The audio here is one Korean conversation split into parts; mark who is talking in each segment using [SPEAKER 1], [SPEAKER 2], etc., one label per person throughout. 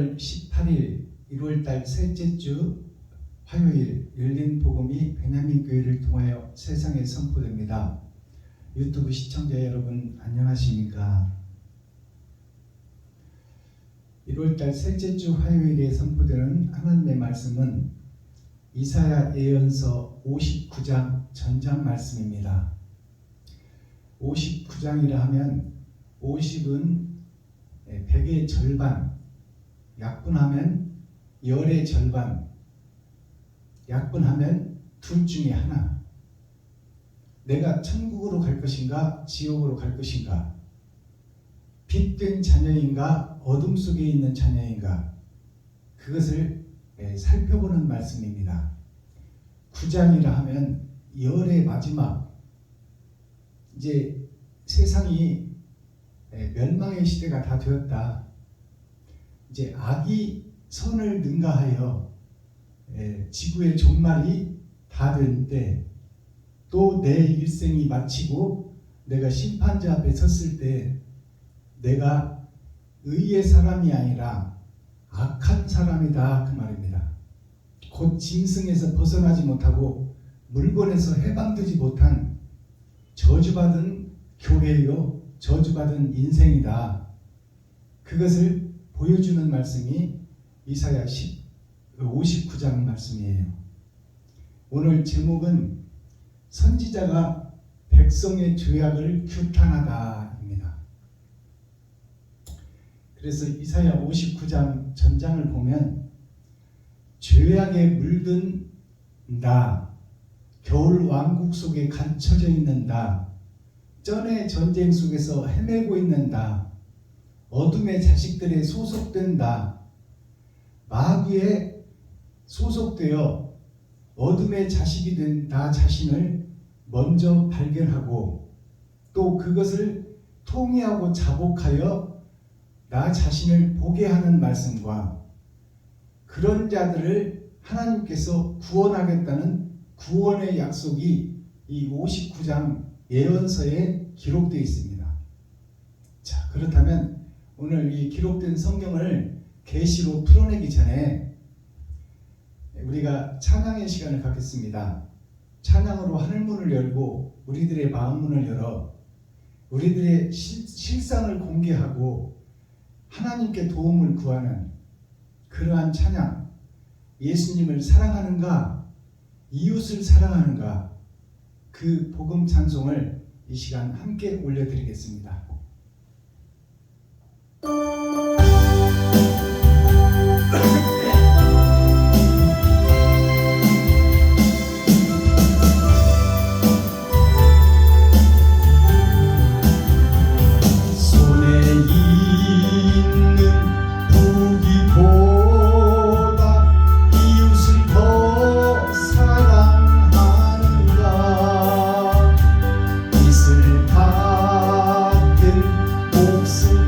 [SPEAKER 1] 5월 18일 1월달 셋째 주 화요일 열린 복음이 베냐민 교회를 통하여 세상에 선포됩니다. 유튜브 시청자 여러분 안녕하십니까? 1월달 셋째 주 화요일에 선포되는 하나님의 말씀은 이사야 예언서 59장 전장 말씀입니다. 59장이라 하면 50은 100의 절반, 약분하면 열의 절반, 약분하면 둘 중에 하나. 내가 천국으로 갈 것인가 지옥으로 갈 것인가, 빛된 자녀인가 어둠 속에 있는 자녀인가, 그것을 살펴보는 말씀입니다. 9장이라 하면 열의 마지막, 이제 세상이 멸망의 시대가 다 되었다. 이제 악이 선을 능가하여 지구의 종말이 다 되는데, 또 내 일생이 마치고 내가 심판자 앞에 섰을 때 내가 의의 사람이 아니라 악한 사람이다, 그 말입니다. 곧 짐승에서 벗어나지 못하고 물건에서 해방되지 못한 저주받은 교회요, 저주받은 인생이다. 그것을 보여주는 말씀이 이사야 59장 말씀이에요. 오늘 제목은 선지자가 백성의 죄악을 규탄하다입니다. 그래서 이사야 59장 전장을 보면 죄악에 물든 나, 겨울 왕국 속에 갇혀져 있는 나, 전의 전쟁 속에서 헤매고 있는 나, 어둠의 자식들에 소속된 나, 마귀에 소속되어 어둠의 자식이 된 나 자신을 먼저 발견하고 또 그것을 통회하고 자복하여 나 자신을 보게 하는 말씀과, 그런 자들을 하나님께서 구원하겠다는 구원의 약속이 이 59장 예언서에 기록되어 있습니다. 자, 그렇다면 오늘 이 기록된 성경을 계시로 풀어내기 전에 우리가 찬양의 시간을 갖겠습니다. 찬양으로 하늘문을 열고 우리들의 마음문을 열어 우리들의 실상을 공개하고 하나님께 도움을 구하는 그러한 찬양, 예수님을 사랑하는가 이웃을 사랑하는가, 그 복음 찬송을 이 시간 함께 올려드리겠습니다.
[SPEAKER 2] 같은 목숨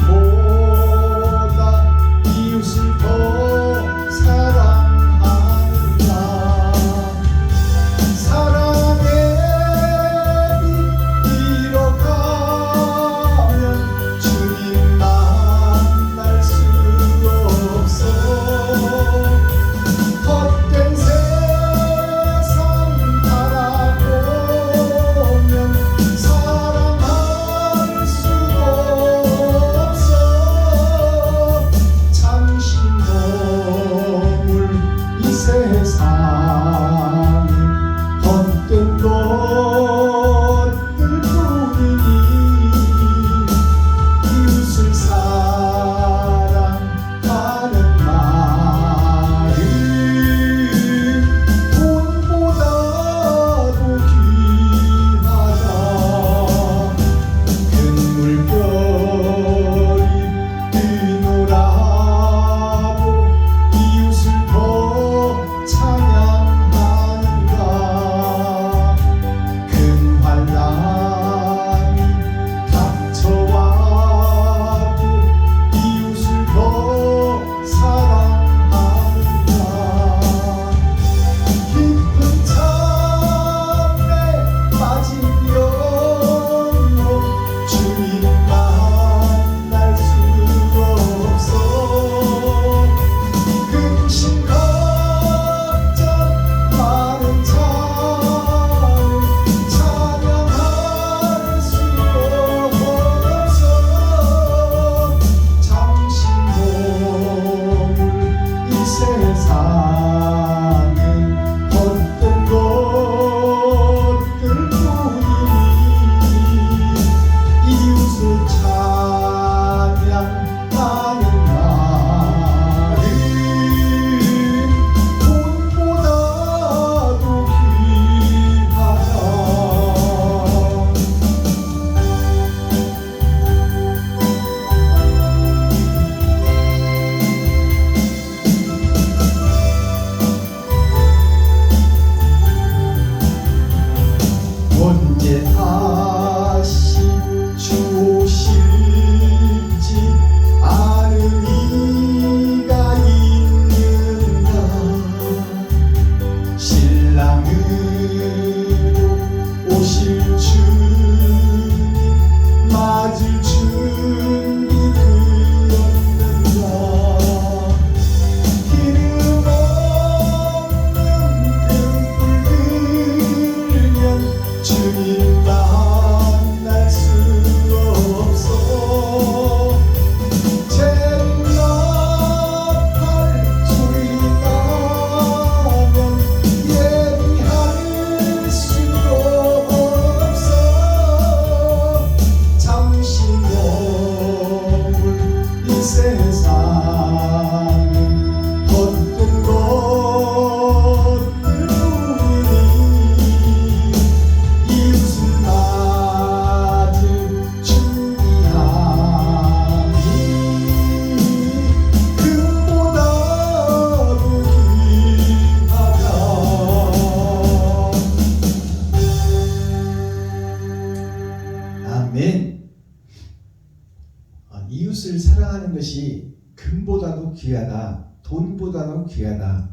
[SPEAKER 1] 돈보다도 귀하다.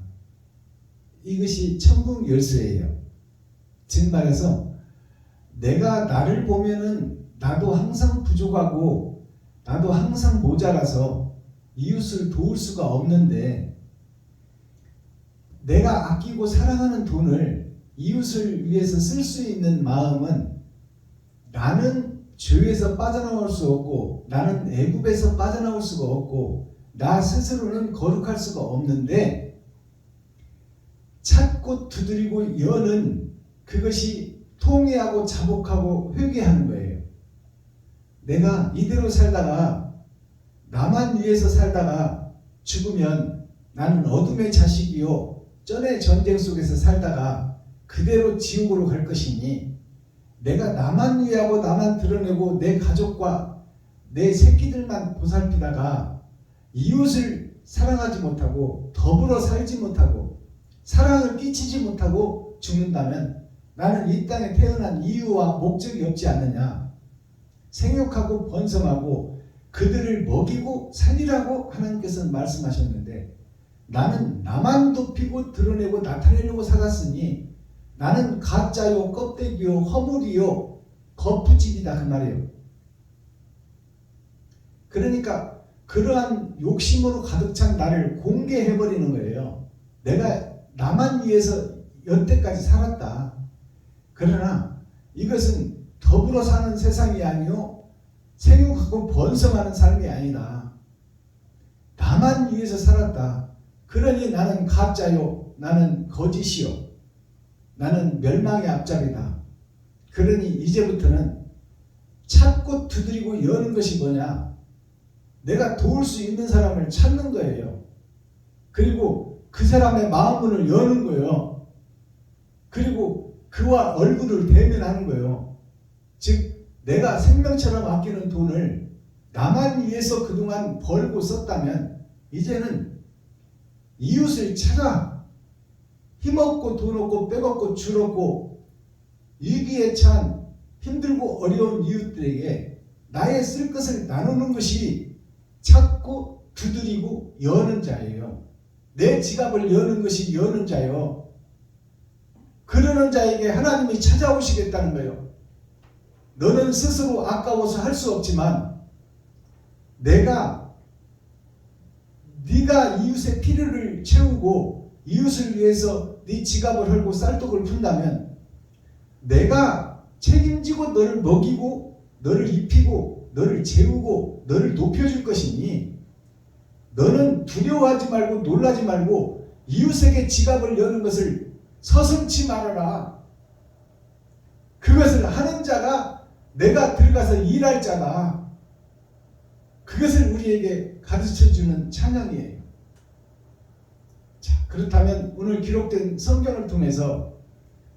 [SPEAKER 1] 이것이 천국 열쇠예요. 즉 말해서 내가 나를 보면은 나도 항상 부족하고 나도 항상 모자라서 이웃을 도울 수가 없는데, 내가 아끼고 사랑하는 돈을 이웃을 위해서 쓸 수 있는 마음은 나는 죄에서 빠져나올 수 없고 나는 애굽에서 빠져나올 수가 없고 나 스스로는 거룩할 수가 없는데, 찾고 두드리고 여는 그것이 통회하고 자복하고 회개하는 거예요. 내가 이대로 살다가 나만 위해서 살다가 죽으면 나는 어둠의 자식이요 전의 전쟁 속에서 살다가 그대로 지옥으로 갈 것이니, 내가 나만 위하고 나만 드러내고 내 가족과 내 새끼들만 보살피다가 이웃을 사랑하지 못하고 더불어 살지 못하고 사랑을 끼치지 못하고 죽는다면 나는 이 땅에 태어난 이유와 목적이 없지 않느냐. 생육하고 번성하고 그들을 먹이고 살리라고 하나님께서는 말씀하셨는데, 나는 나만 높이고 드러내고 나타내려고 살았으니 나는 가짜요 껍데기요 허물이요 거푸집이다 그 말이에요. 그러니까 그러한 욕심으로 가득 찬 나를 공개해버리는 거예요. 내가 나만 위해서 여태까지 살았다. 그러나 이것은 더불어 사는 세상이 아니요 생육하고 번성하는 삶이 아니다. 나만 위해서 살았다. 그러니 나는 가짜요, 나는 거짓이요, 나는 멸망의 앞잡이다. 그러니 이제부터는 찾고 두드리고 여는 것이 뭐냐? 내가 도울 수 있는 사람을 찾는 거예요. 그리고 그 사람의 마음문을 여는 거예요. 그리고 그와 얼굴을 대면하는 거예요. 즉 내가 생명처럼 아끼는 돈을 나만 위해서 그동안 벌고 썼다면 이제는 이웃을 찾아 힘없고 돈 없고 빼없고 줄 없고 위기에 찬 힘들고 어려운 이웃들에게 나의 쓸 것을 나누는 것이 찾고 두드리고 여는 자예요. 내 지갑을 여는 것이 여는 자요. 그러는 자에게 하나님이 찾아오시겠다는 거예요. 너는 스스로 아까워서 할 수 없지만 네가 이웃의 필요를 채우고 이웃을 위해서 네 지갑을 헐고 쌀떡을 푼다면 내가 책임지고 너를 먹이고 너를 입히고 너를 재우고 너를 높여줄 것이니, 너는 두려워하지 말고 놀라지 말고 이웃에게 지갑을 여는 것을 서슴지 말아라. 그것을 하는 자가 내가 들어가서 일할 자다. 그것을 우리에게 가르쳐주는 찬양이에요. 자, 그렇다면 오늘 기록된 성경을 통해서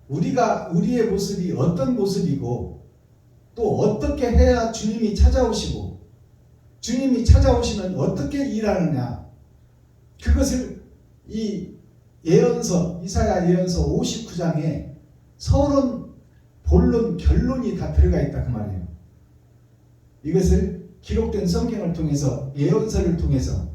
[SPEAKER 1] 우리의 모습이 어떤 모습이고 또 어떻게 해야 주님이 찾아오시고 주님이 찾아오시면 어떻게 일하느냐, 그것을 이 예언서, 이사야 예언서 59장에 서론, 본론, 결론이 다 들어가 있다 그 말이에요. 이것을 기록된 성경을 통해서, 예언서를 통해서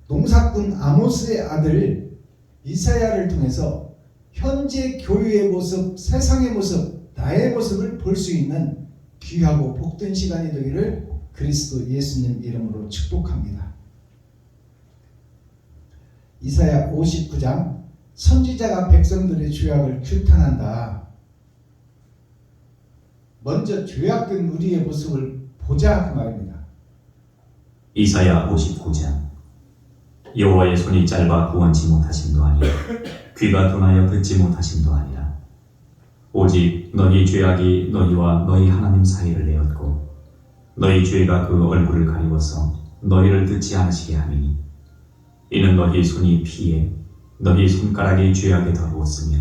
[SPEAKER 1] 농사꾼 아모스의 아들 이사야를 통해서 현재 교회의 모습, 세상의 모습, 나의 모습을 볼 수 있는 귀하고 복된 시간이 되기를 그리스도 예수님 이름으로 축복합니다. 이사야 59장, 선지자가 백성들의 죄악을 규탄한다. 먼저 죄악된 우리의 모습을 보자 그 말입니다.
[SPEAKER 2] 이사야 59장. 여호와의 손이 짧아 구원치 못하심도 아니라 귀가 둔하여 듣지 못하심도 아니라 오직 너희 죄악이 너희와 너희 하나님 사이를 내었고 너희 죄가 그 얼굴을 가리워서 너희를 듣지 않으시게 하리니, 이는 너희 손이 피에 너희 손가락이 죄악에 더러웠으며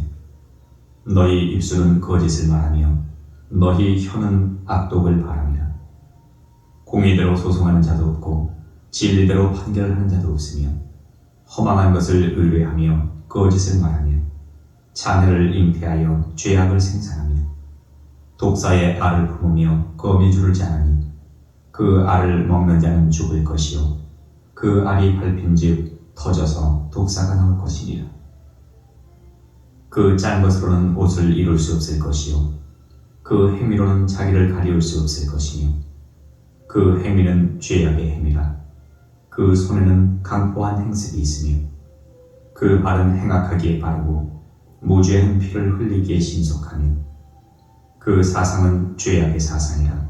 [SPEAKER 2] 너희 입술은 거짓을 말하며 너희 혀는 악독을 바라며 공의대로 소송하는 자도 없고 진리대로 판결하는 자도 없으며 허망한 것을 의뢰하며 거짓을 말하며 자녀를 잉태하여 죄악을 생산하며 독사의 알을 품으며 거미줄을 짜느니 그 알을 먹는 자는 죽을 것이요 그 알이 밟힌즉 터져서 독사가 나올 것이니라. 그 짠 것으로는 옷을 이룰 수 없을 것이요 그 행위로는 자기를 가리울 수 없을 것이며 그 행위는 죄악의 행위라. 그 손에는 강포한 행색이 있으며 그 발은 행악하기에 바르고 무죄한 피를 흘리기에 신속하며 그 사상은 죄악의 사상이라.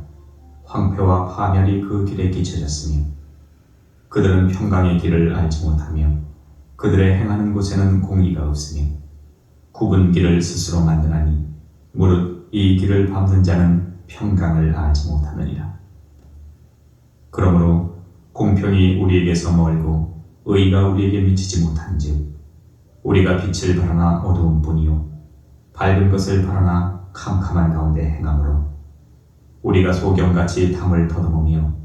[SPEAKER 2] 황폐와 파멸이 그 길에 끼쳐졌으며 그들은 평강의 길을 알지 못하며 그들의 행하는 곳에는 공의가 없으며 굽은 길을 스스로 만드나니 무릇 이 길을 밟는 자는 평강을 알지 못하느니라. 그러므로 공평이 우리에게서 멀고 의가 우리에게 미치지 못한즉 우리가 빛을 바라나 어두운 뿐이요 밝은 것을 바라나 캄캄한 가운데 행함으로 우리가 소경같이 담을 더듬으며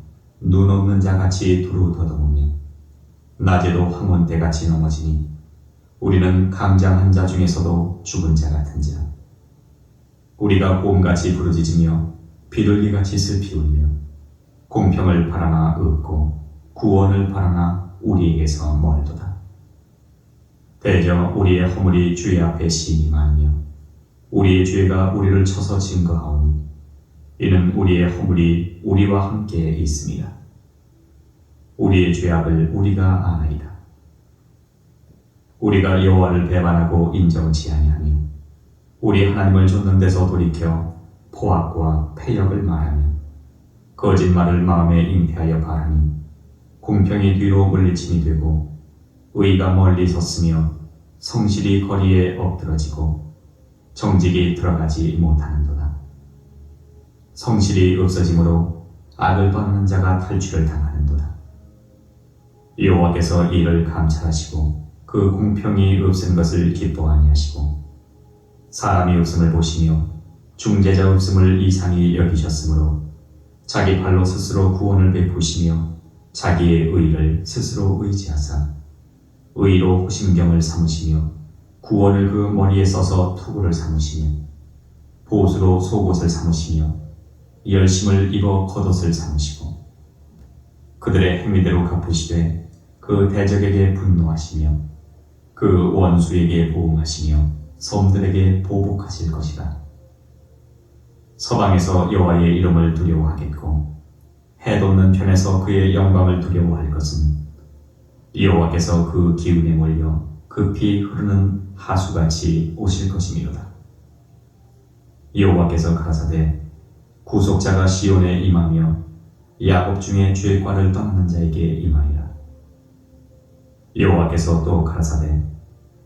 [SPEAKER 2] 눈 없는 자같이 두루 더듬으며 낮에도 황혼때같이 넘어지니 우리는 강장한 자 중에서도 죽은 자 같은지라. 우리가 곰같이 부르짖으며 비둘기같이 슬피 울며 공평을 바라나 없고 구원을 바라나 우리에게서 멀도다. 대저 우리의 허물이 주의 앞에 심히 많으며 우리의 죄가 우리를 쳐서 증거하오니 이는 우리의 허물이 우리와 함께 있습니다. 우리의 죄악을 우리가 아나이다. 우리가 여호와를 배반하고 인정치 아니하며 우리 하나님을 좇는 데서 돌이켜 포악과 패역을 말하며 거짓말을 마음에 잉태하여 바라니 공평이 뒤로 물리침이 되고 의가 멀리 섰으며 성실이 거리에 엎드러지고 정직이 들어가지 못하는도다. 성실이 없어지므로 악을 떠나는 자가 탈취를 당하는도다. 여호와께서 이를 감찰하시고 그 공평이 없은 것을 기뻐 아니하시고 사람이 없음을 보시며 중재자 없음을 이상히 여기셨으므로 자기 발로 스스로 구원을 베푸시며 자기의 의를 스스로 의지하사 의로 호심경을 삼으시며 구원을 그 머리에 써서 투구를 삼으시며 보수로 속옷을 삼으시며 열심을 입어 겉옷을 삼으시고 그들의 행위대로 갚으시되 그 대적에게 분노하시며 그 원수에게 보응하시며 섬들에게 보복하실 것이다. 서방에서 여호와의 이름을 두려워하겠고 해돋는 편에서 그의 영광을 두려워할 것은 여호와께서 그 기운에 몰려 급히 흐르는 하수같이 오실 것이미로다. 여호와께서 가라사대 구속자가 시온에 임하며 야곱 중에 죄과를 떠나는 자에게 임하리라. 여호와께서 또 가라사대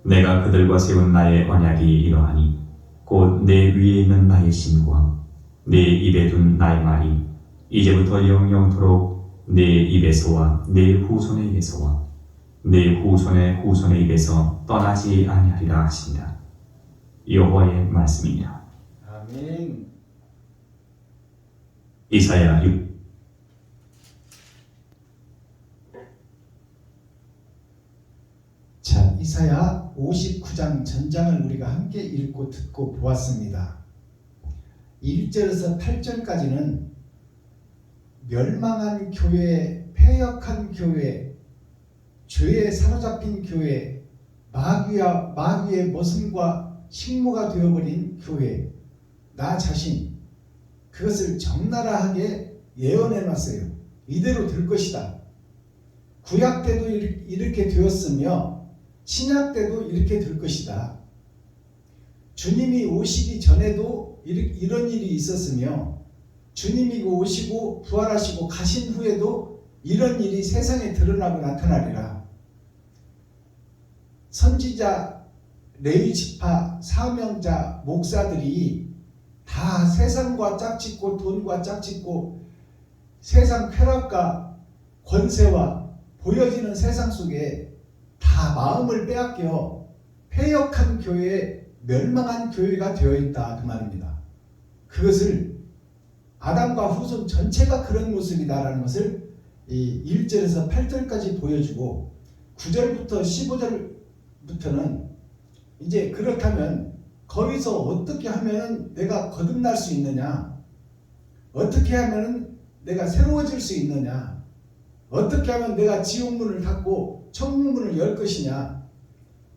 [SPEAKER 2] 내가 그들과 세운 나의 언약이 이러하니 곧 내 위에 있는 나의 신과 내 입에 둔 나의 말이 이제부터 영영토록 내 입에서와 내 후손의 입에서와 내 후손의 후손의 입에서 떠나지 아니하리라 하시니라. 여호와의 말씀이니라.
[SPEAKER 1] 아멘.
[SPEAKER 2] 이사야 6
[SPEAKER 1] 자, 이사야 59장 전장을 우리가 함께 읽고 듣고 보았습니다. 1절에서 8절까지는 멸망한 교회, 패역한 교회, 죄에 사로잡힌 교회, 마귀의 모순과 식모가 되어버린 교회, 나 자신, 그것을 적나라하게 예언해놨어요. 이대로 될 것이다. 구약 때도 이렇게 되었으며 신약 때도 이렇게 될 것이다. 주님이 오시기 전에도 이런 일이 있었으며 주님이 오시고 부활하시고 가신 후에도 이런 일이 세상에 드러나고 나타나리라. 선지자, 레위 지파, 사명자, 목사들이 다 세상과 짝짓고 돈과 짝짓고 세상 쾌락과 권세와 보여지는 세상 속에 다 마음을 빼앗겨 패역한 교회, 멸망한 교회가 되어 있다, 그 말입니다. 그것을 아담과 후손 전체가 그런 모습이다라는 것을 이 1절에서 8절까지 보여주고 9절부터 15절부터는 이제 그렇다면 거기서 어떻게 하면 내가 거듭날 수 있느냐, 어떻게 하면 내가 새로워질 수 있느냐, 어떻게 하면 내가 지옥문을 닫고 가지고 천국문을 열 것이냐,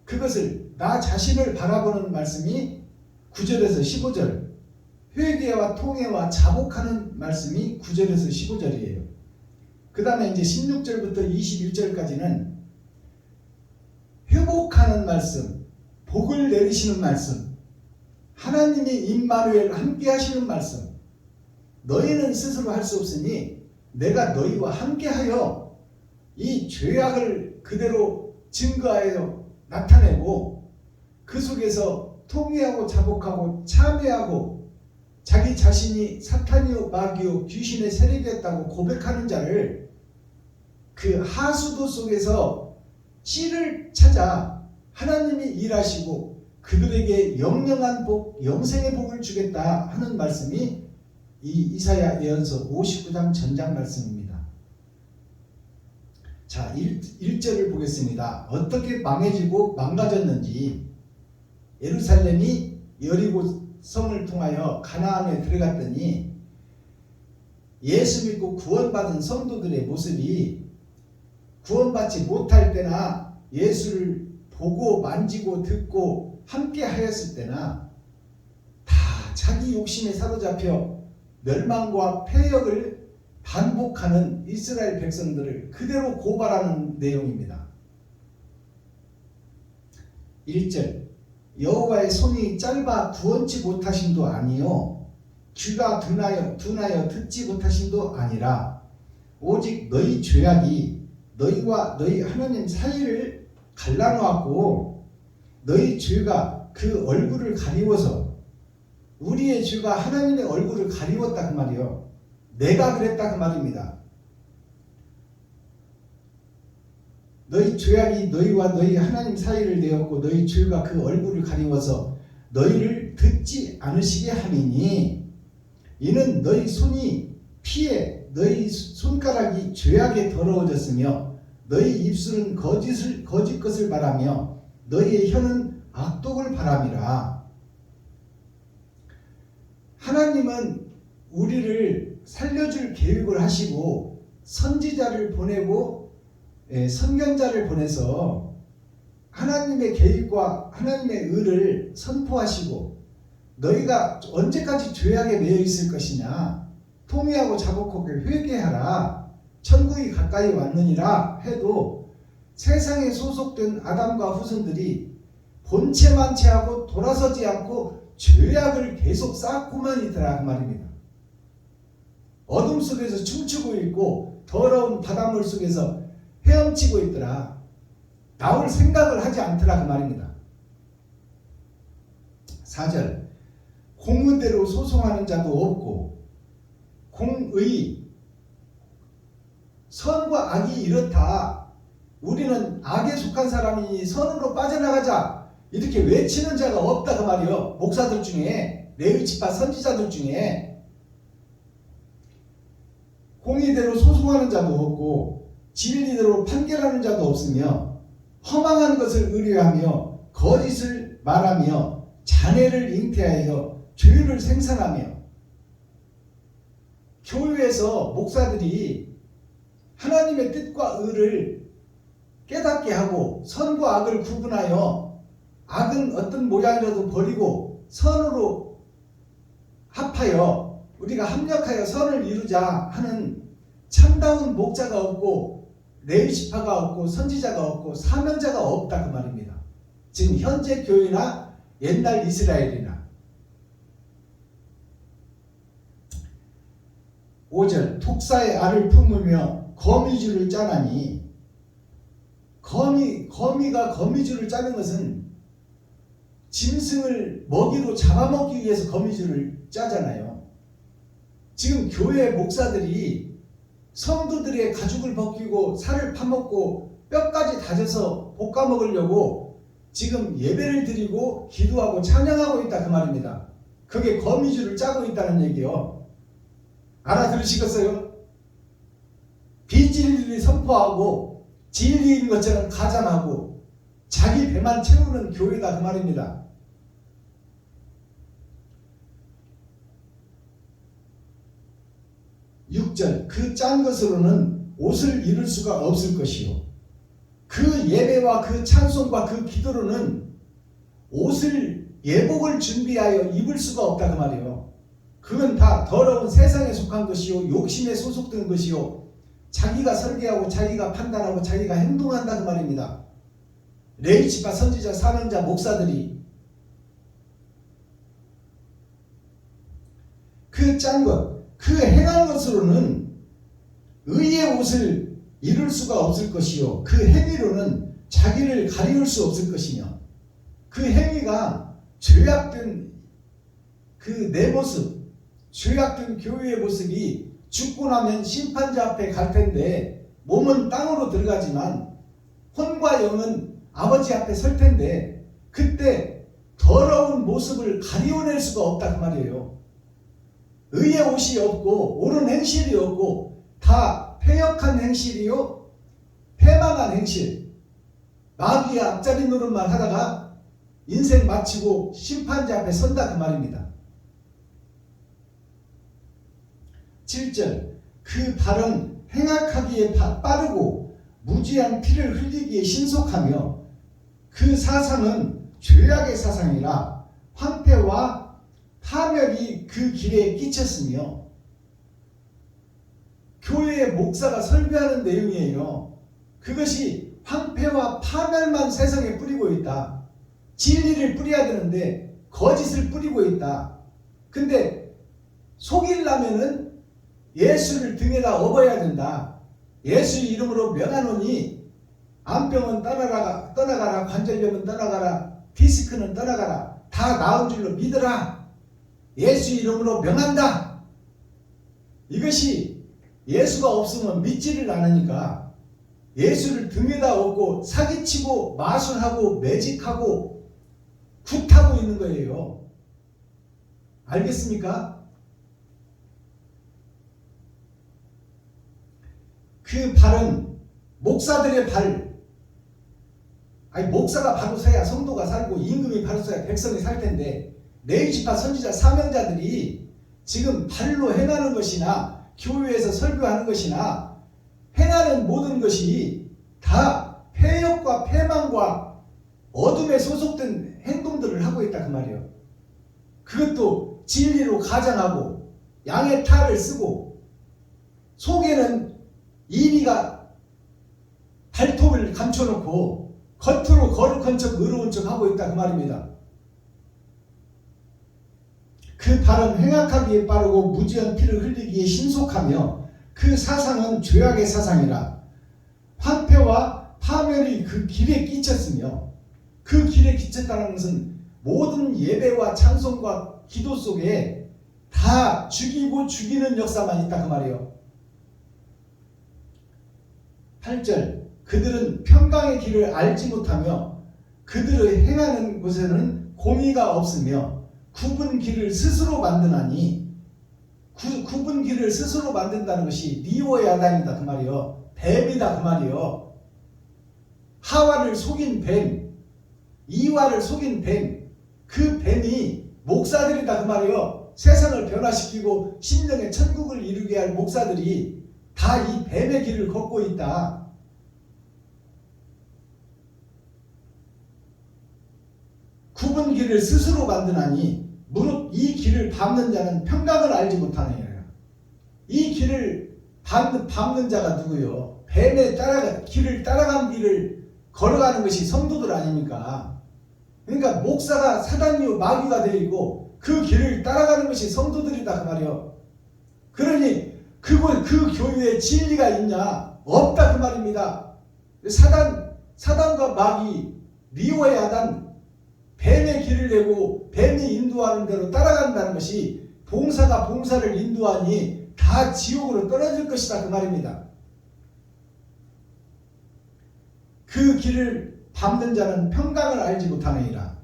[SPEAKER 1] 그것을 나 자신을 바라보는 말씀이 9절에서 15절, 회개와 통회와 자복하는 말씀이 9절에서 15절이에요. 그 다음에 이제 16절부터 21절까지는 회복하는 말씀, 복을 내리시는 말씀, 하나님이 임마누엘 함께 하시는 말씀, 너희는 스스로 할 수 없으니 내가 너희와 함께하여 이 죄악을 그대로 증거하여 나타내고 그 속에서 통회하고 자복하고 참회하고 자기 자신이 사탄이요 마귀요 귀신의 세력이었다고 고백하는 자를 그 하수도 속에서 씨를 찾아 하나님이 일하시고 그들에게 영영한 복, 영생의 복을 주겠다 하는 말씀이 이 이사야 예언서 59장 전장 말씀입니다. 자, 1절을 보겠습니다. 어떻게 망해지고 망가졌는지. 예루살렘이 여리고 성을 통하여 가나안에 들어갔더니 예수 믿고 구원받은 성도들의 모습이 구원받지 못할 때나 예수를 보고 만지고 듣고 함께 하였을 때나 다 자기 욕심에 사로잡혀 멸망과 패역을 반복하는 이스라엘 백성들을 그대로 고발하는 내용입니다. 1절, 여호와의 손이 짧아 구원치 못하심도 아니요 귀가 둔하여 듣지 못하심도 아니라 오직 너희 죄악이 너희와 너희 하나님 사이를 갈라놓았고 너희 죄가 그 얼굴을 가리워서, 우리의 죄가 하나님의 얼굴을 가리웠다 그 말이요, 내가 그랬다 그 말입니다. 너희 죄악이 너희와 너희 하나님 사이를 내었고 너희 죄가 그 얼굴을 가리워서 너희를 듣지 않으시게 함이니 이는 너희 손이 피해 너희 손가락이 죄악에 더러워졌으며 너희 입술은 거짓 것을 말하며 너희의 혀는 악독을 바람이라. 하나님은 우리를 살려줄 계획을 하시고 선지자를 보내고 선견자를 보내서 하나님의 계획과 하나님의 의를 선포하시고 너희가 언제까지 죄악에 매여 있을 것이냐, 통회하고 자복하고 회개하라, 천국이 가까이 왔느니라 해도 세상에 소속된 아담과 후손들이 본체만 체하고 돌아서지 않고 죄악을 계속 쌓고만 있더라 그 말입니다. 어둠 속에서 춤추고 있고 더러운 바닷물 속에서 헤엄치고 있더라. 나올 생각을 하지 않더라 그 말입니다. 4절, 공의대로 소송하는 자도 없고 공의, 선과 악이 이렇다, 우리는 악에 속한 사람이니 선으로 빠져나가자, 이렇게 외치는 자가 없다 그 말이요. 목사들 중에, 레위 지파 선지자들 중에 공의대로 소송하는 자도 없고 진리대로 판결하는 자도 없으며 허망한 것을 의뢰하며 거짓을 말하며 잔해를 잉태하여 죄를 생산하며. 교회에서 목사들이 하나님의 뜻과 의를 깨닫게 하고 선과 악을 구분하여 악은 어떤 모양이라도 버리고 선으로 합하여 우리가 합력하여 선을 이루자 하는 참다운 목자가 없고 레위 지파가 없고 선지자가 없고 사명자가 없다 그 말입니다. 지금 현재 교회나 옛날 이스라엘이나. 5절, 독사의 알을 품으며 거미줄을 짜나니. 거미가 거미줄을 짜는 것은 짐승을 먹이로 잡아먹기 위해서 거미줄을 짜잖아요. 지금 교회 목사들이 성도들의 가죽을 벗기고 살을 파먹고 뼈까지 다져서 볶아 먹으려고 지금 예배를 드리고 기도하고 찬양하고 있다 그 말입니다. 그게 거미줄을 짜고 있다는 얘기요. 알아들으시겠어요? 비진리를 선포하고 진리인 것처럼 가장하고 자기 배만 채우는 교회다 그 말입니다. (6절) 그 짠 것으로는 옷을 이룰 수가 없을 것이요 그 예배와 그 찬송과 그 기도로는 옷을 예복을 준비하여 입을 수가 없다 그 말이에요. 그건 다 더러운 세상에 속한 것이요 욕심에 소속된 것이요 자기가 설계하고 자기가 판단하고 자기가 행동한다 그 말입니다. 레위지파 선지자 사명자 목사들이 그 짠 것, 그 행한 것으로는 의의 옷을 이룰 수가 없을 것이요 그 행위로는 자기를 가리울 수 없을 것이며 그 행위가 죄악된 그 내 모습, 죄악된 교회의 모습이 죽고 나면 심판자 앞에 갈 텐데 몸은 땅으로 들어가지만 혼과 영은 아버지 앞에 설 텐데 그때 더러운 모습을 가리워낼 수가 없다 그 말이에요. 의의 옷이 없고 옳은 행실이 없고 다 패역한 행실이요 패망한 행실, 마귀의 앞자리 노릇만 하다가 인생 마치고 심판자 앞에 선다 그 말입니다. 7절 그 발은 행악하기에 빠르고 무지한 피를 흘리기에 신속하며 그 사상은 죄악의 사상이라 황폐와 파멸이 그 길에 끼쳤으며 교회의 목사가 설교하는 내용이에요. 그것이 황폐와 파멸만 세상에 뿌리고 있다. 진리를 뿌려야 되는데 거짓을 뿌리고 있다. 근데 속이려면은 예수를 등에다 업어야 된다. 예수 이름으로 명하노니 암병은 떠나가라 관절염은 떠나가라 디스크는 떠나가라 다 나은 줄로 믿으라. 예수 이름으로 명한다. 이것이 예수가 없으면 믿지를 않으니까 예수를 등에다 업고 사기치고 마술하고 매직하고 굿하고 있는 거예요. 알겠습니까? 그 발은 목사들의 발, 아니 목사가 바로 서야 성도가 살고 임금이 바로 서야 백성이 살 텐데 레위지파 선지자 사명자들이 지금 발로 행하는 것이나 교회에서 설교하는 것이나 행하는 모든 것이 다 패역과 패망과 어둠에 소속된 행동들을 하고 있다 그 말이에요. 그것도 진리로 가장하고 양의 탈을 쓰고 속에는 이리가 발톱을 감춰놓고 겉으로 거룩한 척 의로운 척 하고 있다 그 말입니다. 그 발은 행악하기에 빠르고 무지한 피를 흘리기에 신속하며 그 사상은 죄악의 사상이라 황폐와 파멸이 그 길에 끼쳤으며 그 길에 끼쳤다는 것은 모든 예배와 찬송과 기도 속에 다 죽이고 죽이는 역사만 있다 그 말이에요. 8절 그들은 평강의 길을 알지 못하며 그들의 행하는 곳에는 공의가 없으며 굽은 길을 스스로 만드나니 굽은 길을 스스로 만든다는 것이 니오의 야단이다 그 말이요. 뱀이다 그 말이요. 하와를 속인 뱀, 이와를 속인 뱀, 그 뱀이 목사들이다 그 말이요. 세상을 변화시키고 심령의 천국을 이루게 할 목사들이 다 이 뱀의 길을 걷고 있다. 굽은 길을 스스로 만드나니 무릇 이 길을 밟는 자는 평강을 알지 못하느니라. 이 길을 밟는 자가 누구요? 뱀의 길을 따라간 길을 걸어가는 것이 성도들 아닙니까? 그러니까 목사가 사단이요 마귀가 되어 있고 그 길을 따라가는 것이 성도들이다 그 말이요. 그러니 그 교회에 진리가 있냐? 없다 그 말입니다. 사단과 마귀, 리오의 야단, 뱀의 길을 내고 뱀이 인도하는 대로 따라간다는 것이 봉사가 봉사를 인도하니 다 지옥으로 떨어질 것이다 그 말입니다. 그 길을 밟는 자는 평강을 알지 못하느니라.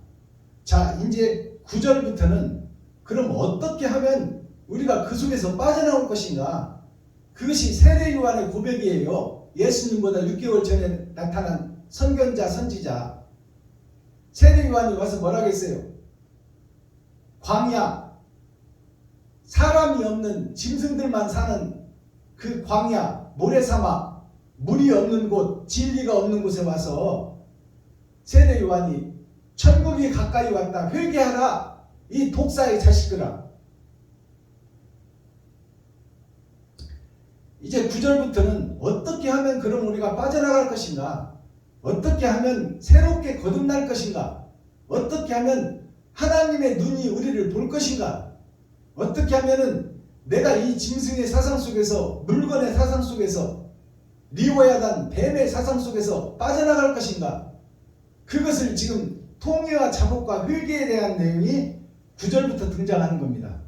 [SPEAKER 1] 자, 이제 9절부터는 그럼 어떻게 하면 우리가 그 속에서 빠져나올 것인가? 그것이 세례 요한의 고백이에요. 예수님보다 6개월 전에 나타난 선견자 선지자 세례 요한이 와서 뭐라고 했어요? 광야, 사람이 없는 짐승들만 사는 그 광야, 모래사막, 물이 없는 곳, 진리가 없는 곳에 와서 세례 요한이 천국이 가까이 왔다, 회개하라, 이 독사의 자식들아. 이제 9절부터는 어떻게 하면 그럼 우리가 빠져나갈 것인가, 어떻게 하면 새롭게 거듭날 것인가, 어떻게 하면 하나님의 눈이 우리를 볼 것인가, 어떻게 하면은 내가 이 짐승의 사상 속에서, 물건의 사상 속에서, 리워야단 뱀의 사상 속에서 빠져나갈 것인가, 그것을 지금 통회와 자복과 회개에 대한 내용이 9절부터 등장하는 겁니다.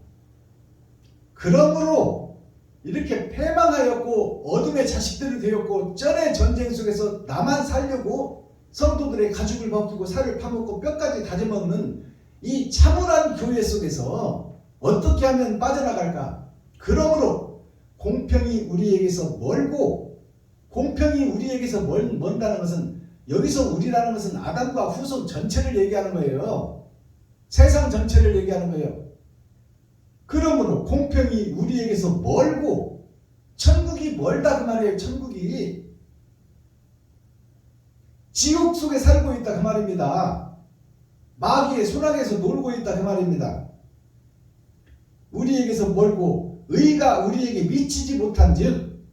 [SPEAKER 1] 그러므로 이렇게 패망하였고 어둠의 자식들이 되었고 전의 전쟁 속에서 나만 살려고 성도들의 가죽을 벗기고 살을 파먹고 뼈까지 다져먹는 이 참혹한 교회 속에서 어떻게 하면 빠져나갈까? 그러므로 공평이 우리에게서 멀고, 공평이 우리에게서 먼다는 것은, 여기서 우리라는 것은 아담과 후손 전체를 얘기하는 거예요. 세상 전체를 얘기하는 거예요. 그러므로 공평이 우리에게서 멀고, 천국이 멀다 그 말이에요. 천국이 지옥 속에 살고 있다 그 말입니다. 마귀의 손아귀에서 놀고 있다 그 말입니다. 우리에게서 멀고 의가 우리에게 미치지 못한 즉,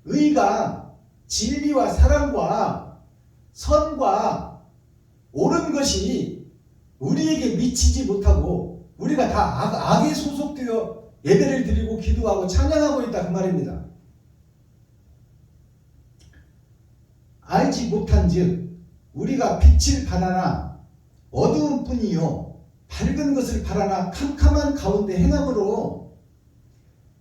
[SPEAKER 1] 의가 진리와 사랑과 선과 옳은 것이 우리에게 미치지 못하고 우리가 다 악에 소속되어 예배를 드리고 기도하고 찬양하고 있다 그 말입니다. 알지 못한 즉 우리가 빛을 바라나 어두운 뿐이요 밝은 것을 바라나 캄캄한 가운데 행함으로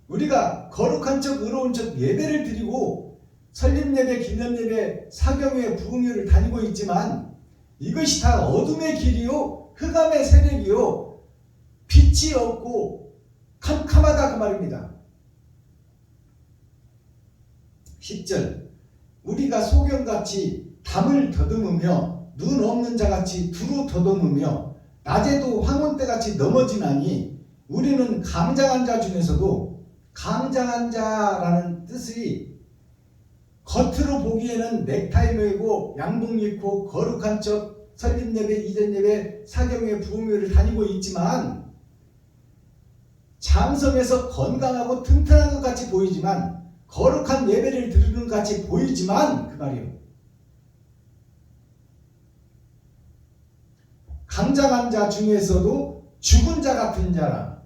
[SPEAKER 1] 우리가 거룩한 척 의로운 척 예배를 드리고 설립예배, 기념예배, 사경회, 부흥회를 다니고 있지만 이것이 다 어둠의 길이요 흑암의 세력이요 빛이 없고 캄캄하다 그 말입니다. 10절 우리가 소경같이 담을 더듬으며 눈 없는 자같이 두루 더듬으며 낮에도 황혼때같이 넘어지나니 우리는 강장한 자 중에서도, 강장한 자라는 뜻이 겉으로 보기에는 넥타이 메고 양복 입고 거룩한 척 설립예배, 이전예배, 사경회, 부흥회를 다니고 있지만 장성에서 건강하고 튼튼한 것 같이 보이지만, 거룩한 예배를 드리는 것 같이 보이지만 그 말이에요. 강장한 자 중에서도 죽은 자 같은 자라.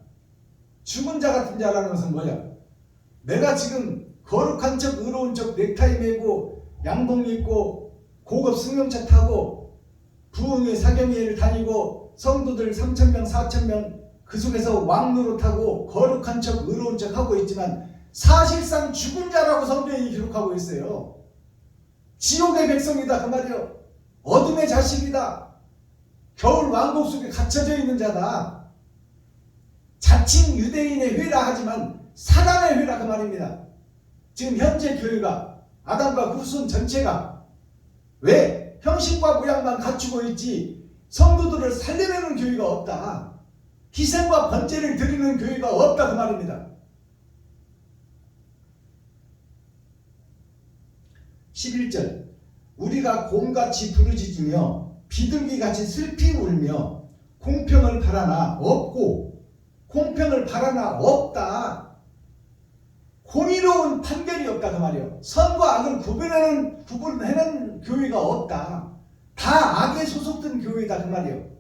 [SPEAKER 1] 죽은 자 같은 자라는 것은 뭐야? 내가 지금 거룩한 척 의로운 척 넥타이 메고 양복 입고 고급 승용차 타고 부흥회 사경회를 다니고 성도들 3,000명 4,000명 그 속에서 왕노릇하고 거룩한 척 의로운 척 하고 있지만 사실상 죽은 자라고 성경이 기록하고 있어요. 지옥의 백성이다 그 말이요. 어둠의 자식이다. 겨울 왕국 속에 갇혀져 있는 자다. 자칭 유대인의 회라 하지만 사단의 회라 그 말입니다. 지금 현재 교회가, 아담과 후손 전체가 왜 형식과 모양만 갖추고 있지 성도들을 살려내는 교회가 없다. 희생과 번제를 드리는 교회가 없다 그 말입니다. 11절 우리가 곰같이 부르짖으며 비둘기같이 슬피 울며 공평을 바라나 없고, 공평을 바라나 없다. 공의로운 판결이 없다 그 말이에요. 선과 악을 구분해내는 교회가 없다. 다 악에 소속된 교회다 그 말이에요.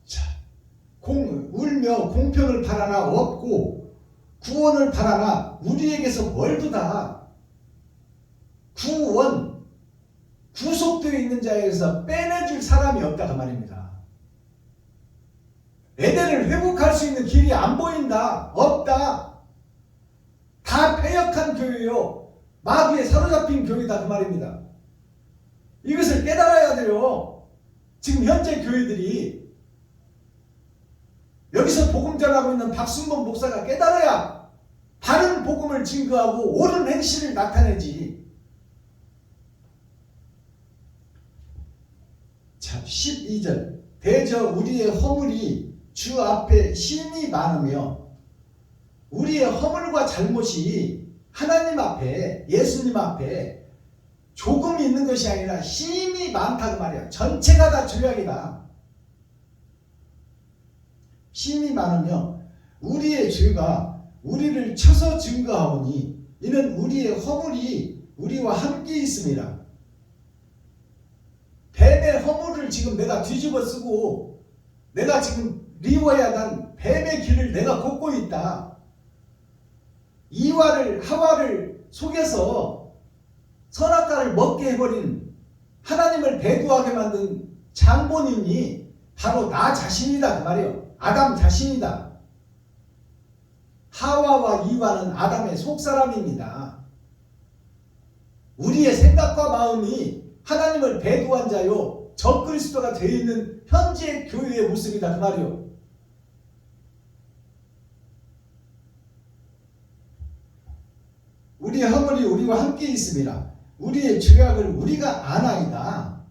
[SPEAKER 1] 자, 울며 공평을 바라나 없고 구원을 바라나 우리에게서 멀도다. 구원, 구속되어 있는 자에게서 빼내줄 사람이 없다 그 말입니다. 에덴을 회복할 수 있는 길이 안 보인다. 없다. 다 패역한 교회요. 마귀에 사로잡힌 교회다 그 말입니다. 이것을 깨달아야 돼요. 지금 현재 교회들이 여기서 복음 전하고 있는 박순범 목사가 깨달아야 바른 복음을 증거하고 옳은 행실을 나타내지. 자, 12절 대저 우리의 허물이 주 앞에 심히 많으며 우리의 허물과 잘못이 하나님 앞에, 예수님 앞에 조금 있는 것이 아니라 심히 많다고 말이야. 전체가 다 죄악이다. 심히 많으며 우리의 죄가 우리를 쳐서 증거하오니 이는 우리의 허물이 우리와 함께 있습니다. 뱀의 허물을 지금 내가 뒤집어 쓰고 내가 지금 리워야 난 뱀의 길을 내가 걷고 있다. 이와를 하와를 속여서 선악과를 먹게 해버린 하나님을 배도하게 만든 장본인이 바로 나 자신이다 그 말이에요. 아담 자신이다. 하와와 이와는 아담의 속사람입니다. 우리의 생각과 마음이 하나님을 배도한 자요 적그리스도가 되어 있는 현재 교회의 모습이다 그 말이요. 우리의 허물이 우리와 함께 있습니다. 우리의 죄악을 우리가 아나이다.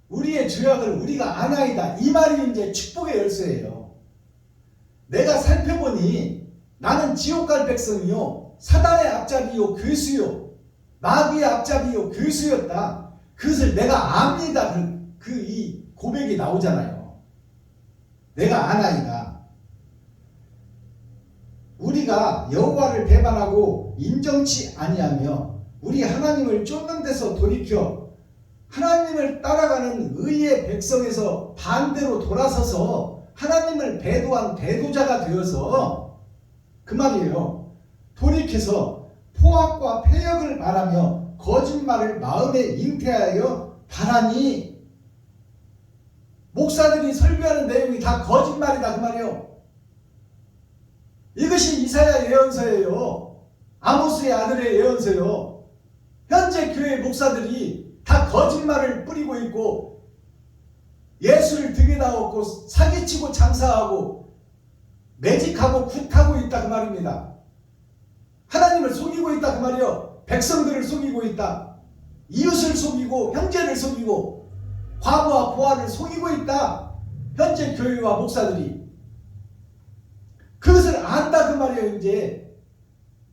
[SPEAKER 1] 우리의 죄악을 우리가 아나이다. 이 말이 이제 축복의 열쇠예요. 내가 살펴보니 나는 지옥 갈 백성이요 사단의 앞잡이요 괴수요 마귀의 앞잡이요 괴수였다. 그것을 내가 압니다. 이 고백이 나오잖아요. 내가 아나이다. 우리가 여호와를 배반하고 인정치 아니하며 우리 하나님을 쫓는 데서 돌이켜 하나님을 따라가는 의의 백성에서 반대로 돌아서서 하나님을 배도한 배도자가 되어서 그 말이에요. 돌이켜서 포악과 패역을 말하며 거짓말을 마음에 잉태하여 바라니 목사들이 설교하는 내용이 다 거짓말이다 그 말이에요. 이것이 이사야 예언서예요. 아모스의 아들의 예언서요. 현재 교회 목사들이 다 거짓말을 뿌리고 있고 예수를 등에다 업고 사기치고 장사하고 매직하고 굿하고 있다 그 말입니다. 하나님을 속이고 있다 그 말이요. 백성들을 속이고 있다. 이웃을 속이고 형제를 속이고 과부와 고아를 속이고 있다. 현재 교회와 목사들이 그것을 안다 그 말이에요. 이제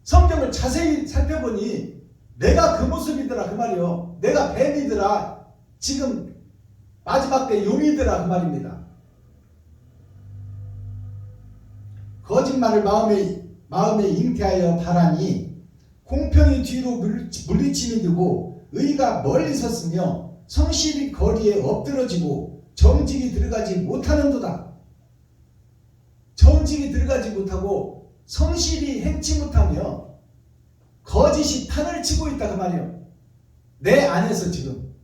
[SPEAKER 1] 성경을 자세히 살펴보니 내가 그 모습이더라 그 말이요. 내가 뱀이더라. 지금 마지막 때 용이더라 그 말입니다. 거짓말을 마음에 잉태하여 바라니 공평이 뒤로 물리침이 되고 의가 멀리 섰으며 성실이 거리에 엎드러지고 정직이 들어가지 못하는도다. 정직이 들어가지 못하고 성실이 행치 못하며 거짓이 판을 치고 있다 그 말이에요. 내 안에서 지금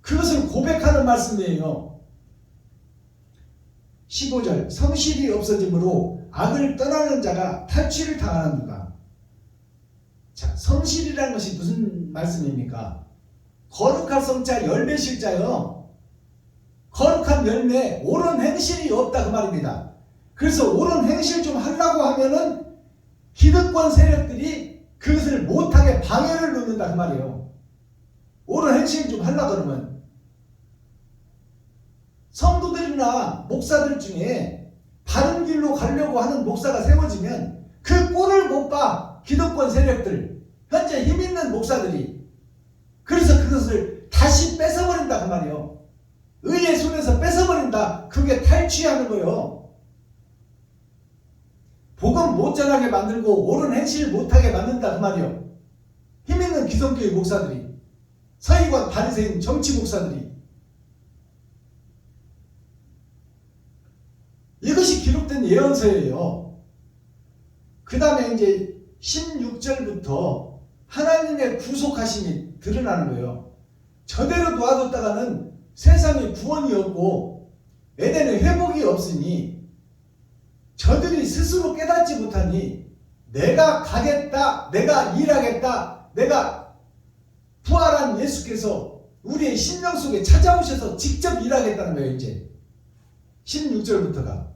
[SPEAKER 1] 그것을 고백하는 말씀이에요. 15절 성실이 없어지므로 악을 떠나는 자가 탈취를 당하는도다. 자, 성실이라는 것이 무슨 말씀입니까? 거룩한 성자 열매실자요. 거룩한 열매 옳은 행실이 없다 그 말입니다. 그래서 옳은 행실 좀 하려고 하면은 기득권 세력들이 그것을 못하게 방해를 놓는다 그 말이에요. 옳은 행실 좀 하려고 그러면 성도들이나 목사들 중에 바른 길로 가려고 하는 목사가 세워지면 그 꼴을 못 봐. 기득권 세력들 현재 힘 있는 목사들이 그래서 그것을 다시 뺏어버린다 그 말이에요. 의의 손에서 뺏어버린다. 그게 탈취하는 거예요. 복음 못 전하게 만들고 옳은 행실 못하게 만든다 그 말이에요. 힘 있는 기성교회 목사들이 서기관 바리새인 정치 목사들이 이것이 기록된 예언서예요. 그 다음에 이제 16절부터 하나님의 구속하심이 드러나는 거예요. 저대로 놔뒀다가는 세상에 구원이 없고 에덴에 회복이 없으니 저들이 스스로 깨닫지 못하니 내가 가겠다, 내가 일하겠다, 내가 부활한 예수께서 우리의 심령 속에 찾아오셔서 직접 일하겠다는 거예요. 이제 16절부터가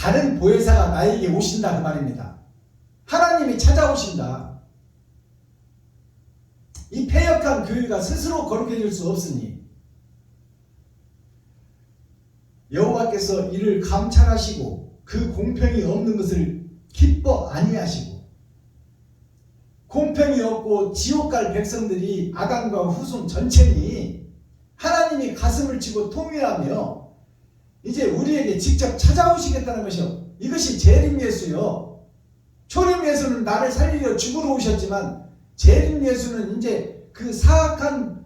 [SPEAKER 1] 다른 보혜사가 나에게 오신다 그 말입니다. 하나님이 찾아오신다. 이 패역한 교회가 스스로 거룩해질 수 없으니 여호와께서 이를 감찰하시고 그 공평이 없는 것을 기뻐 아니하시고, 공평이 없고 지옥 갈 백성들이 아담과 후손 전체니 하나님이 가슴을 치고 통일하며 이제 우리에게 직접 찾아오시겠다는 것이요. 이것이 재림 예수요. 초림 예수는 나를 살리려 죽으러 오셨지만, 재림 예수는 이제 그 사악한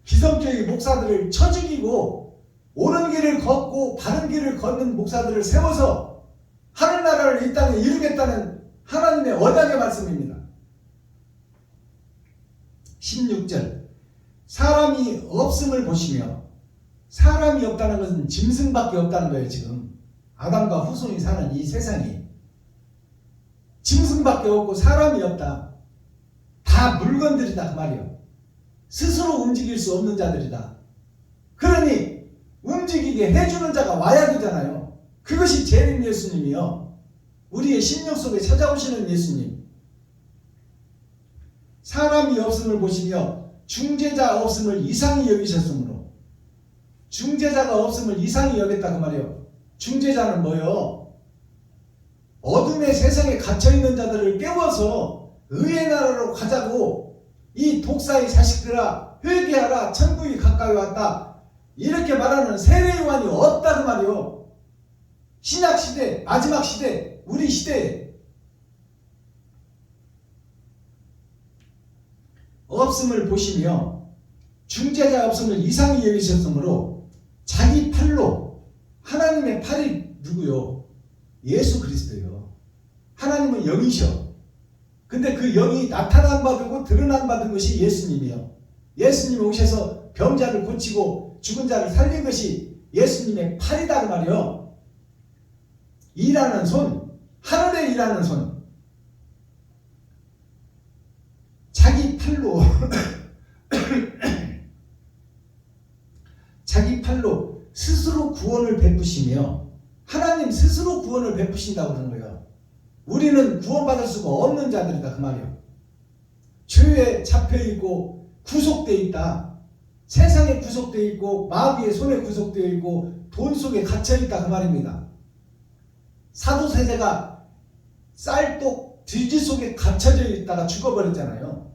[SPEAKER 1] 기성교의 목사들을 쳐 죽이고 옳은 길을 걷고 바른 길을 걷는 목사들을 세워서 하늘나라를 이 땅에 이루겠다는 하나님의 언약의 말씀입니다. 16절, 사람이 없음을 보시며, 사람이 없다는 것은 짐승밖에 없다는 거예요. 지금 아담과 후손이 사는 이 세상이 짐승밖에 없고 사람이 없다. 다 물건들이다 그 말이에요. 스스로 움직일 수 없는 자들이다. 그러니 움직이게 해주는 자가 와야 되잖아요. 그것이 재림 예수님이요. 우리의 심령 속에 찾아오시는 예수님. 사람이 없음을 보시며 중재자 없음을 이상히 여기셨으므로, 중재자가 없음을 이상히 여겼다 그 말이에요. 중재자는 뭐예요? 어둠의 세상에 갇혀있는 자들을 깨워서 의의 나라로 가자고, 이 독사의 자식들아 회개하라, 천국이 가까이 왔다, 이렇게 말하는 세례요한이 없다 그 말이에요. 신약시대, 마지막 시대, 우리 시대에 없음을 보시며 중재자 없음을 이상히 여기셨으므로 자기 팔로, 하나님의 팔이 누구요? 예수 그리스도요. 하나님은 영이셔. 근데 그 영이 나타난 바 되고 드러난 바 된 것이 예수님이요. 예수님이 오셔서 병자를 고치고 죽은 자를 살린 것이 예수님의 팔이다 그 말이요. 일하는 손, 하늘에 일하는 손. 자기 팔로 자기 팔로 스스로 구원을 베푸시며, 하나님 스스로 구원을 베푸신다고 그러는 거예요. 우리는 구원받을 수가 없는 자들이다 그 말이에요. 죄에 잡혀있고 구속되어 있다. 세상에 구속되어 있고 마귀의 손에 구속되어 있고 돈 속에 갇혀있다 그 말입니다. 사도세자가 쌀독 뒤지 속에 갇혀져 있다가 죽어버렸잖아요.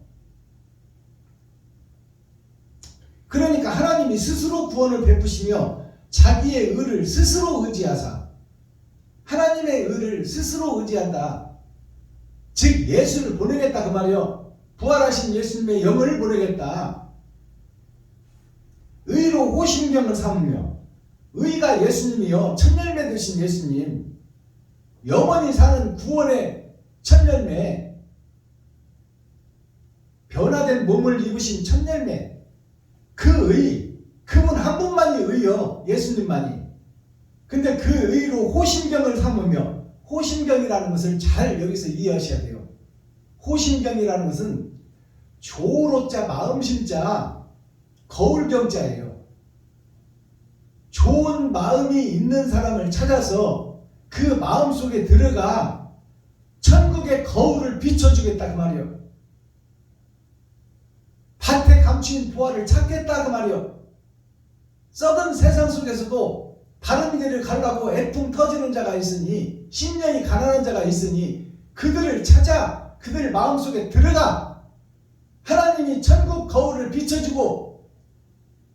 [SPEAKER 1] 그러니까 하나님이 스스로 구원을 베푸시며 자기의 의를 스스로 의지하사, 하나님의 의를 스스로 의지한다. 즉 예수를 보내겠다 그 말이요. 부활하신 예수님의 영을 보내겠다. 의로 호심경을 삼으며, 의가 예수님이요, 첫열매 되신 예수님, 영원히 사는 구원의 첫열매, 변화된 몸을 입으신 첫열매, 그 의, 그분 한 분만이 의요, 예수님만이. 근데 그 의로 호심경을 삼으며, 호심경이라는 것을 잘 여기서 이해하셔야 돼요. 호심경이라는 것은 조로자 마음심자 거울경자예요. 좋은 마음이 있는 사람을 찾아서 그 마음 속에 들어가 천국의 거울을 비춰주겠다 그 말이에요. 밭에 감추인 보화를 찾겠다 그 말이에요. 썩은 세상 속에서도 바른 길을 가려고 애통 터지는 자가 있으니, 심령이 가난한 자가 있으니 그들을 찾아 그들 마음속에 들어가 하나님이 천국 거울을 비춰주고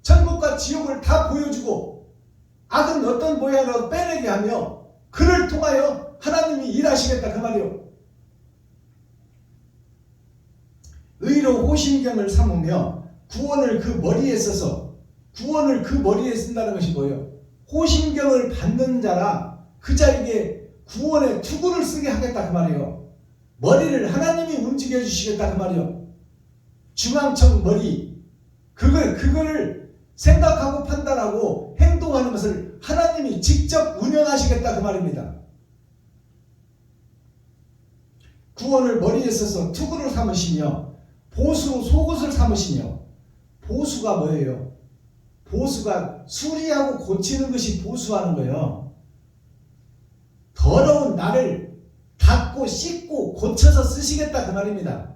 [SPEAKER 1] 천국과 지옥을 다 보여주고 악은 어떤 모양으로 빼내게 하며 그를 통하여 하나님이 일하시겠다 그 말이요. 의로 호심경을 삼으며 구원을 그 머리에 써서, 구원을 그 머리에 쓴다는 것이 뭐예요? 호심경을 받는 자라 그 자에게 구원의 투구를 쓰게 하겠다 그 말이에요. 머리를 하나님이 움직여 주시겠다 그 말이에요. 중앙청 머리, 그거를 생각하고 판단하고 행동하는 것을 하나님이 직접 운영하시겠다 그 말입니다. 구원을 머리에 써서 투구를 삼으시며 보수로 속옷을 삼으시며, 보수가 뭐예요? 보수가 수리하고 고치는 것이 보수하는 거예요. 더러운 나를 닦고 씻고 고쳐서 쓰시겠다 그 말입니다.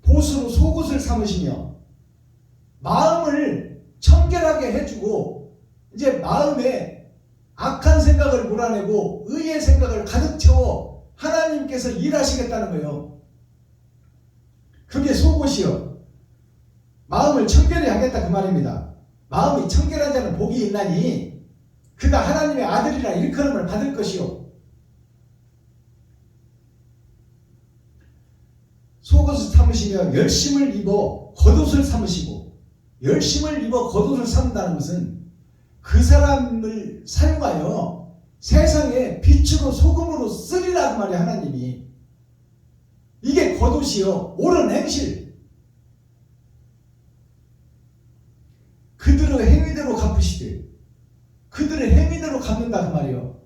[SPEAKER 1] 보수로 속옷을 삼으시며 마음을 청결하게 해주고 이제 마음에 악한 생각을 몰아내고 의의 생각을 가득 채워 하나님께서 일하시겠다는 거예요. 그게 속옷이요. 마음을 청결히 하겠다 그 말입니다. 마음이 청결한 자는 복이 있나니 그가 하나님의 아들이라 일컬음을 받을 것이요. 속옷을 삼으시며 열심을 입어 겉옷을 삼으시고, 열심을 입어 겉옷을 삼는다는 것은 그 사람을 사용하여 세상에 빛으로 소금으로 쓰리라 그 말이야. 하나님이 이게 겉옷이요 옳은 행실, 그들의 행위대로 갚으시되 그들의 행위대로 갚는다 그 말이요.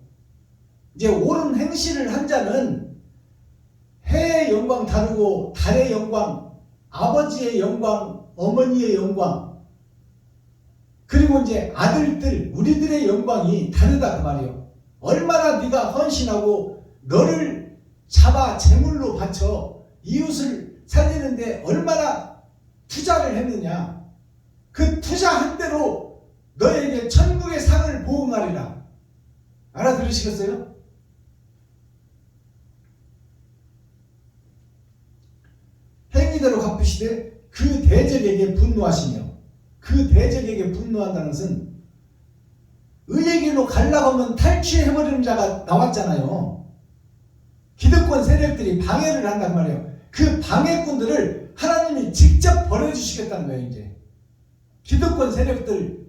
[SPEAKER 1] 이제 옳은 행실을 한 자는 해의 영광 다르고 달의 영광, 아버지의 영광, 어머니의 영광, 그리고 이제 아들들, 우리들의 영광이 다르다 그 말이요. 얼마나 네가 헌신하고 너를 잡아 제물로 바쳐 이웃을 살리는데 얼마나 투자를 했느냐. 그 투자한 대로 너에게 천국의 상을 보응하리라. 알아들으시겠어요? 행위대로 갚으시되 그 대적에게 분노하시며, 그 대적에게 분노한다는 것은 의의 길로 가려고 하면 탈취해버리는 자가 나왔잖아요. 기득권 세력들이 방해를 한단 말이에요. 그 방해꾼들을 하나님이 직접 벌여주시겠다는 거예요. 이제 기득권 세력들,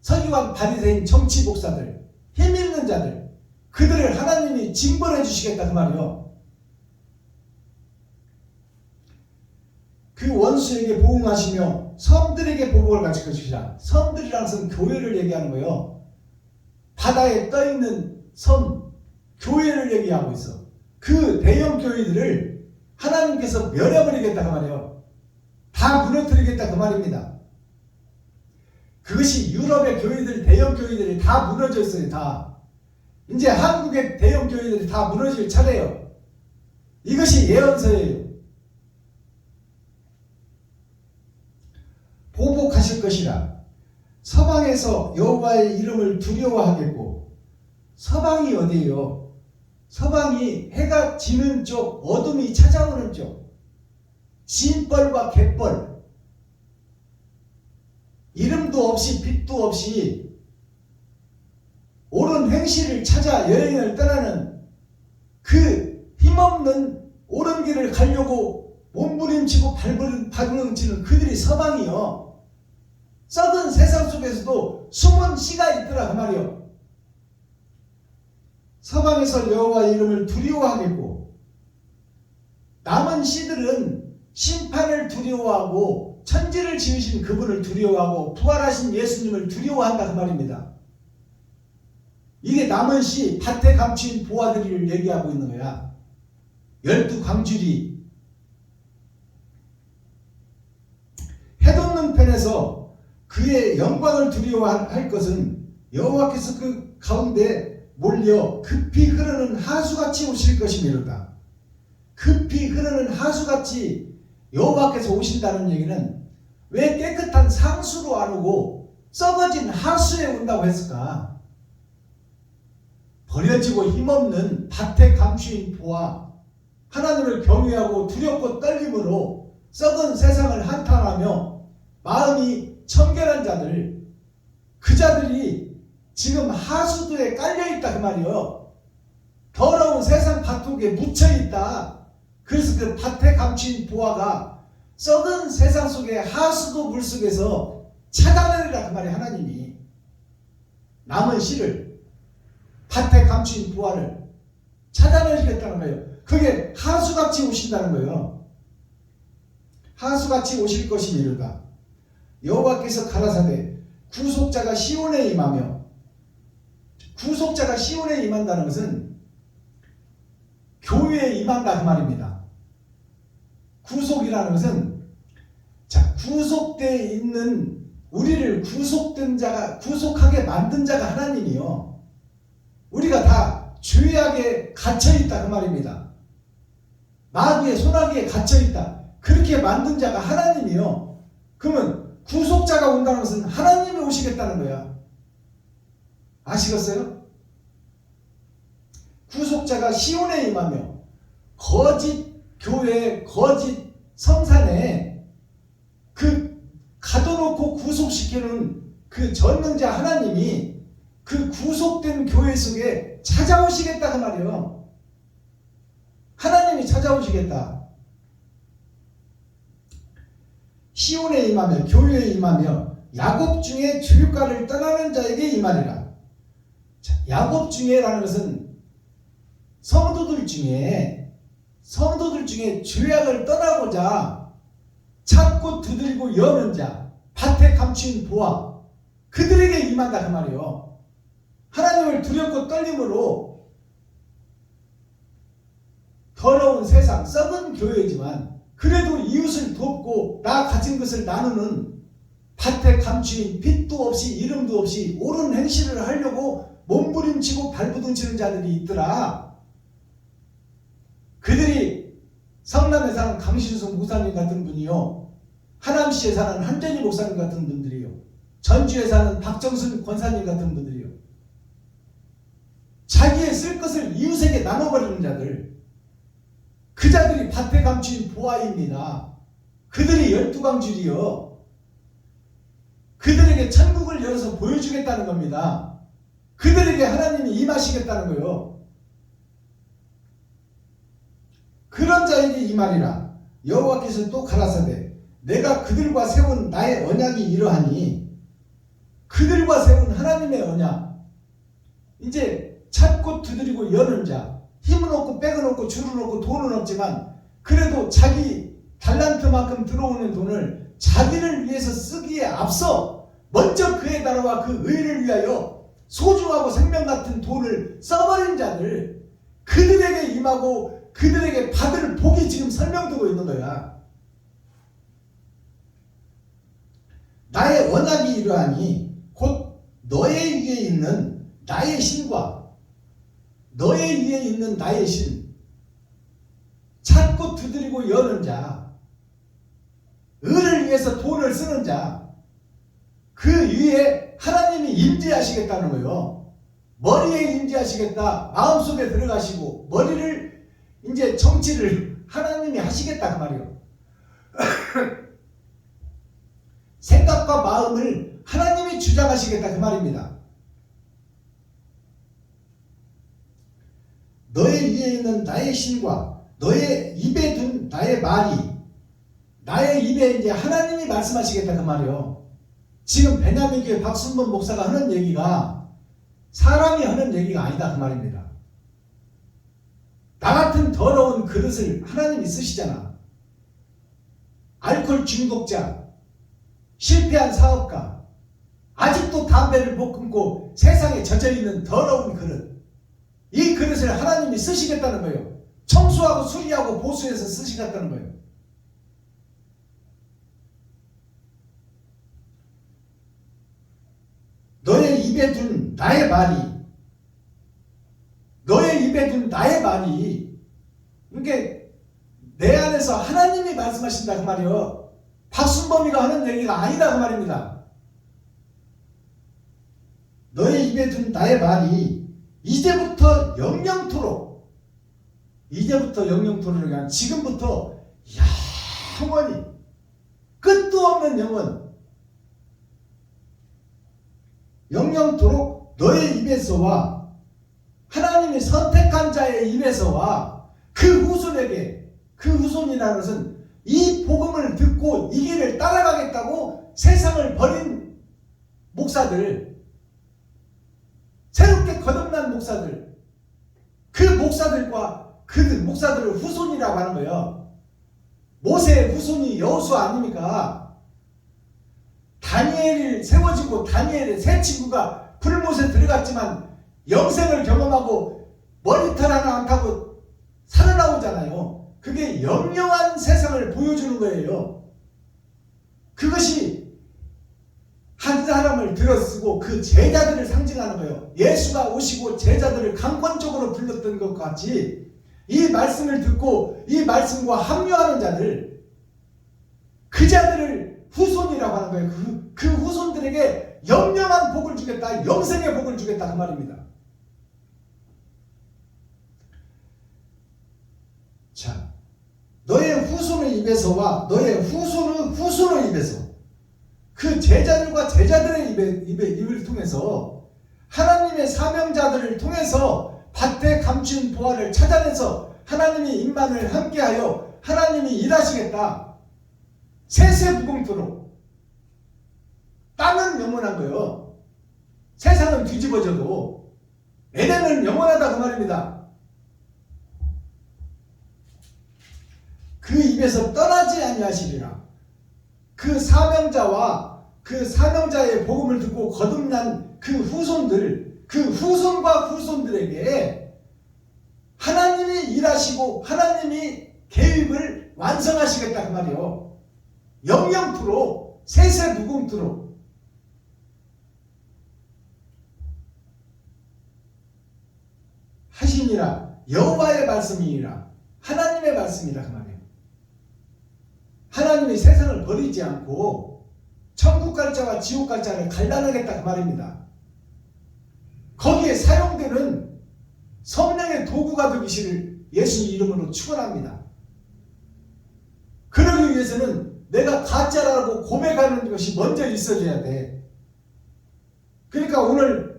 [SPEAKER 1] 서기관 바리새인 정치 목사들, 힘 있는 자들, 그들을 하나님이 징벌해 주시겠다 그 말이에요. 그 원수에게 보응하시며 섬들에게 보복을 가질 것이라. 섬들이라는 것은 교회를 얘기하는 거예요. 바다에 떠있는 섬, 교회를 얘기하고 있어. 그 대형 교회들을 하나님께서 멸해버리겠다 그 말이에요. 다 무너뜨리겠다 그 말입니다. 그것이 유럽의 교회들, 대형 교회들이 다 무너져 있어요. 다. 이제 한국의 대형 교회들이 다 무너질 차례예요. 이것이 예언서예요. 보복하실 것이라. 서방에서 여호와의 이름을 두려워하겠고. 서방이 어디예요? 서방이 해가 지는 쪽, 어둠이 찾아오는 쪽, 진벌과 갯벌, 이름도 없이 빛도 없이 옳은 행실을 찾아 여행을 떠나는 그 힘없는 옳은 길을 가려고 몸부림치고 발버둥치는 그들이 서방이요. 썩은 세상 속에서도 숨은 씨가 있더라 그 말이요. 서방에서 여호와의 이름을 두려워하겠고, 남은 씨들은 심판을 두려워하고 천지를 지으신 그분을 두려워하고 부활하신 예수님을 두려워한다 그 말입니다. 이게 남은 씨, 밭에 감추인 보아들이를 얘기하고 있는 거야. 12광주리. 해돋는 편에서 그의 영광을 두려워할 것은 여호와께서 그 가운데 몰려 급히 흐르는 하수같이 오실 것이미로다. 급히 흐르는 하수같이 여호와께서 오신다는 얘기는 왜 깨끗한 상수로 안 오고 썩어진 하수에 온다고 했을까? 버려지고 힘없는 밭에 감추인 보아, 하나님을 경외하고 두렵고 떨림으로 썩은 세상을 한탄하며 마음이 청결한 자들, 그 자들이 지금 하수도에 깔려있다 그 말이요. 더러운 세상 밭속에 묻혀있다. 그래서 그 밭에 감추인 보아가 썩은 세상 속에 하수도 물속에서 찾아내리라 그 말이에요. 하나님이 남은 씨를, 밭에 감추인 보아를 찾아내시겠다는 거예요. 그게 하수같이 오신다는 거예요. 하수같이 오실 것이미로다. 여호와께서 가라사대 구속자가 시온에 임하며, 구속자가 시온에 임한다는 것은 교회에 임한다 그 말입니다. 구속이라는 것은, 자, 구속되어 있는 우리를 구속된 자가, 구속하게 만든 자가 하나님이요. 우리가 다 죄악에 갇혀있다 그 말입니다. 마귀의 소나기에 갇혀있다. 그렇게 만든 자가 하나님이요. 그러면 구속자가 온다는 것은 하나님이 오시겠다는 거야. 아시겠어요? 구속자가 시온에 임하며 거짓 교회, 거짓 성산에 그 가둬놓고 구속시키는 그 전능자 하나님이 그 구속된 교회 속에 찾아오시겠다 그 말이에요. 하나님이 찾아오시겠다. 시온에 임하며 교회에 임하며 야곱 중에 주류가를 떠나는 자에게 임하리라. 자, 야곱 중에라는 것은 성도들 중에 죄악을 떠나고자 찾고 두들고 여는 자, 밭에 감추인 보아, 그들에게 임한다 그 말이에요. 하나님을 두렵고 떨림으로 더러운 세상, 썩은 교회지만 그래도 이웃을 돕고 나 가진 것을 나누는 밭에 감추인 빛도 없이 이름도 없이 옳은 행실을 하려고 몸부림치고 발부둥치는 자들이 있더라. 그들이 성남에 사는 강신수 목사님 같은 분이요, 하남시에 사는 한전희 목사님 같은 분들이요, 전주에 사는 박정순 권사님 같은 분들이요, 자기의 쓸 것을 이웃에게 나눠버리는 자들, 그 자들이 밭에 감추인 보아입니다. 그들이 12광줄이요, 그들에게 천국을 열어서 보여주겠다는 겁니다. 그들에게 하나님이 임하시겠다는 거예요. 그런 자에게 임하리라. 여호와께서 또 가라사대 내가 그들과 세운 나의 언약이 이러하니, 그들과 세운 하나님의 언약, 이제 찾고 두드리고 여는 자, 힘은 없고 백은 없고 줄은 없고 돈은 없지만 그래도 자기 달란트만큼 들어오는 돈을 자기를 위해서 쓰기에 앞서 먼저 그의 나라와 그 의를 위하여 소중하고 생명 같은 돈을 써버린 자들, 그들에게 임하고 그들에게 받을 복이 지금 설명되고 있는 거야. 나의 언약이 이러하니 곧 너의 위에 있는 나의 신과 너의 위에 있는 나의 신, 찾고 두드리고 여는 자, 의를 위해서 돈을 쓰는 자, 그 위에 하나님이 임재하시겠다는 거예요. 머리에 임재하시겠다. 마음속에 들어가시고 머리를 이제 정치를 하나님이 하시겠다 그 말이에요. 생각과 마음을 하나님이 주장하시겠다 그 말입니다. 너의 위에 있는 나의 신과 너의 입에 둔 나의 말이, 나의 입에 이제 하나님이 말씀하시겠다 그 말이에요. 지금 베냐민 교회 박순범 목사가 하는 얘기가 사람이 하는 얘기가 아니다 그 말입니다. 나 같은 더러운 그릇을 하나님이 쓰시잖아. 알코올 중독자, 실패한 사업가, 아직도 담배를 못 끊고 세상에 젖어있는 더러운 그릇, 이 그릇을 하나님이 쓰시겠다는 거예요. 청소하고 수리하고 보수해서 쓰시겠다는 거예요. 너의 입에 둔 나의 말이, 너의 입에 둔 나의 말이, 이게 내 안에서 하나님이 말씀하신다 그 말이에요. 박순범이가 하는 얘기가 아니다 그 말입니다. 너의 입에 둔 나의 말이 이제부터 영영토록, 이제부터 영영토록이 아니라 지금부터 영원히, 끝도 없는 영원, 영영토록 너의 입에서와 하나님이 선택한 자의 입에서와 그 후손에게, 그 후손이라는 것은 이 복음을 듣고 이 길을 따라가겠다고 세상을 버린 목사들, 새롭게 거듭난 목사들, 그 목사들과 그 목사들을 후손이라고 하는 거예요. 모세의 후손이 여호수아 아닙니까? 다니엘이 세워지고 다니엘의 세 친구가 불못에 들어갔지만 영생을 경험하고 머리털 하나 안 타고 살아나오잖아요. 그게 영영한 세상을 보여주는 거예요. 그것이 한 사람을 들어쓰고 그 제자들을 상징하는 거예요. 예수가 오시고 제자들을 강권적으로 불렀던 것 같이 이 말씀을 듣고 이 말씀과 합류하는 자들, 그 자들을 후손이라고 후손이라고 하는 거예요. 그 후손들에게 영영한 복을 주겠다. 영생의 복을 주겠다. 그 말입니다. 자, 너의 후손의 입에서와 너의 후손의 입에서 그 제자들과 제자들의 입을 통해서 하나님의 사명자들을 통해서 밭에 감춘 보화를 찾아내서 하나님이 임만을 함께하여 하나님이 일하시겠다. 세세무궁토록. 땅은 영원한 거예요. 세상은 뒤집어져도 에덴은 영원하다 그 말입니다. 그 입에서 떠나지 아니하시리라. 그 사명자와 그 사명자의 복음을 듣고 거듭난 그 후손들, 그 후손과 후손들에게 하나님이 일하시고 하나님이 계획을 완성하시겠다 그 말이요. 영영토록 세세무궁토록. 하시니라. 여호와의 말씀이니라. 하나님의 말씀이라 그 말이에요. 하나님이 세상을 버리지 않고 천국 갈 자와 지옥 갈 자를 갈라내겠다 그 말입니다. 거기에 사용되는 성령의 도구가 되기를 예수님 이름으로 축원합니다. 그러기 위해서는 내가 가짜라고 고백하는 것이 먼저 있어져야 돼. 그러니까 오늘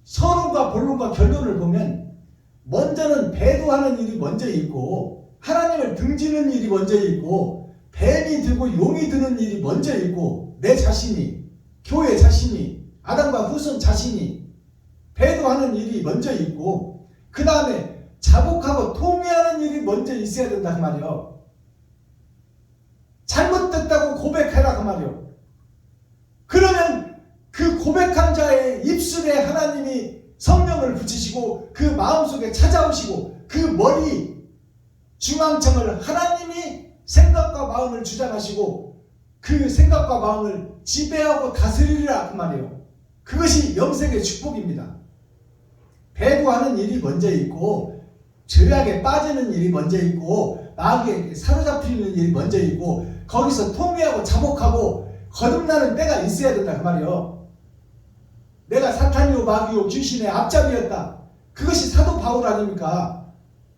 [SPEAKER 1] 서론과 본론과 결론을 보면 먼저는 배도하는 일이 먼저 있고 하나님을 등지는 일이 먼저 있고 뱀이 들고 용이 드는 일이 먼저 있고 내 자신이, 교회 자신이, 아담과 후손 자신이 배도하는 일이 먼저 있고 그 다음에 자복하고 통회하는 일이 먼저 있어야 된다 그 말이요. 잘못됐다고 고백해라 그 말이요. 그러면 그 고백한 자의 입술에 하나님이 성령을 붙이시고 그 마음속에 찾아오시고 그 머리 중앙청을 하나님이 생각과 마음을 주장하시고 그 생각과 마음을 지배하고 다스리리라 그 말이에요. 그것이 영생의 축복입니다. 배도하는 일이 먼저 있고 죄악에 빠지는 일이 먼저 있고 마귀에게 사로잡히는 일이 먼저 있고 거기서 통회하고 자복하고 거듭나는 때가 있어야 된다 그 말이에요. 내가 사탄이요 마귀요 귀신의 앞잡이였다. 그것이 사도 바울 아닙니까?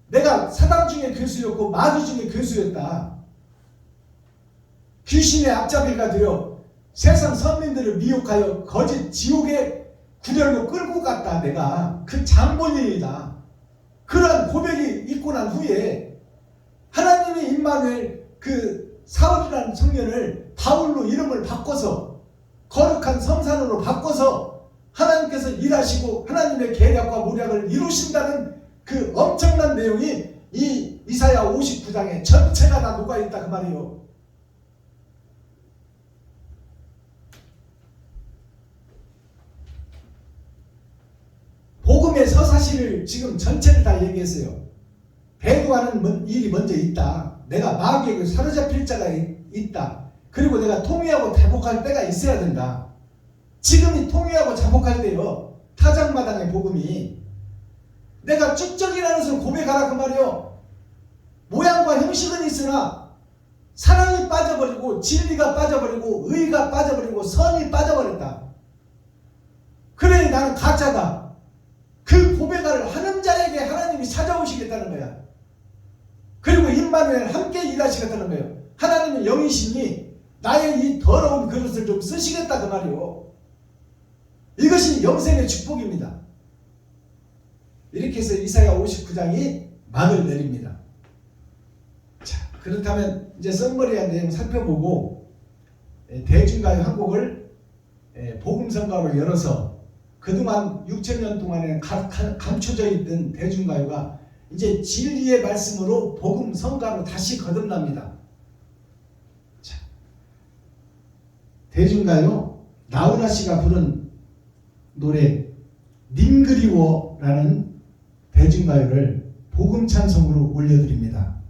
[SPEAKER 1] 내가 사단 중에 괴수였고 마귀 중에 괴수였다. 귀신의 앞잡이가 되어 세상 선민들을 미혹하여 거짓 지옥의 구렬로 끌고 갔다. 내가 그 장본인이다. 그러한 고백이 있고 난 후에 하나님이 임마누엘 그 사울이라는 청년을 바울로 이름을 바꿔서 거룩한 성산으로 바꿔서 하나님께서 일하시고 하나님의 계략과 모략을 이루신다는 그 엄청난 내용이 이 이사야 59장에 전체가 다 녹아있다 그 말이에요. 복음의 서사시를 지금 전체를 다 얘기했어요. 배도하는 일이 먼저 있다. 내가 마귀에게 사로잡힐 자가 있다. 그리고 내가 통회하고 자복할 때가 있어야 된다. 지금이 통회하고 자복할 때요. 타작마당의 복음이 내가 쭉적이라는 것을 고백하라 그 말이요. 모양과 형식은 있으나 사랑이 빠져버리고 진리가 빠져버리고 의가 빠져버리고 선이 빠져버렸다. 그러니 나는 가짜다. 그 고백을 하는 자에게 하나님이 찾아오시겠다는 거야. 그리고 임마누엘 함께 일하시겠다는 거예요. 하나님은 영이시니 나의 이 더러운 그릇을 좀 쓰시겠다 그 말이요. 이것이 영생의 축복입니다. 이렇게 해서 이사야 59장이 막을 내립니다. 자, 그렇다면 이제 썸머리한 내용 살펴보고 대중가요 한 곡을 복음성가로 열어서 그동안 6,000년 동안에 감춰져 있던 대중가요가 이제 진리의 말씀으로 복음성가로 다시 거듭납니다. 자, 대중가요 나훈아 씨가 부른 노래 님 그리워라는 대중가요를 복음찬송으로 올려드립니다.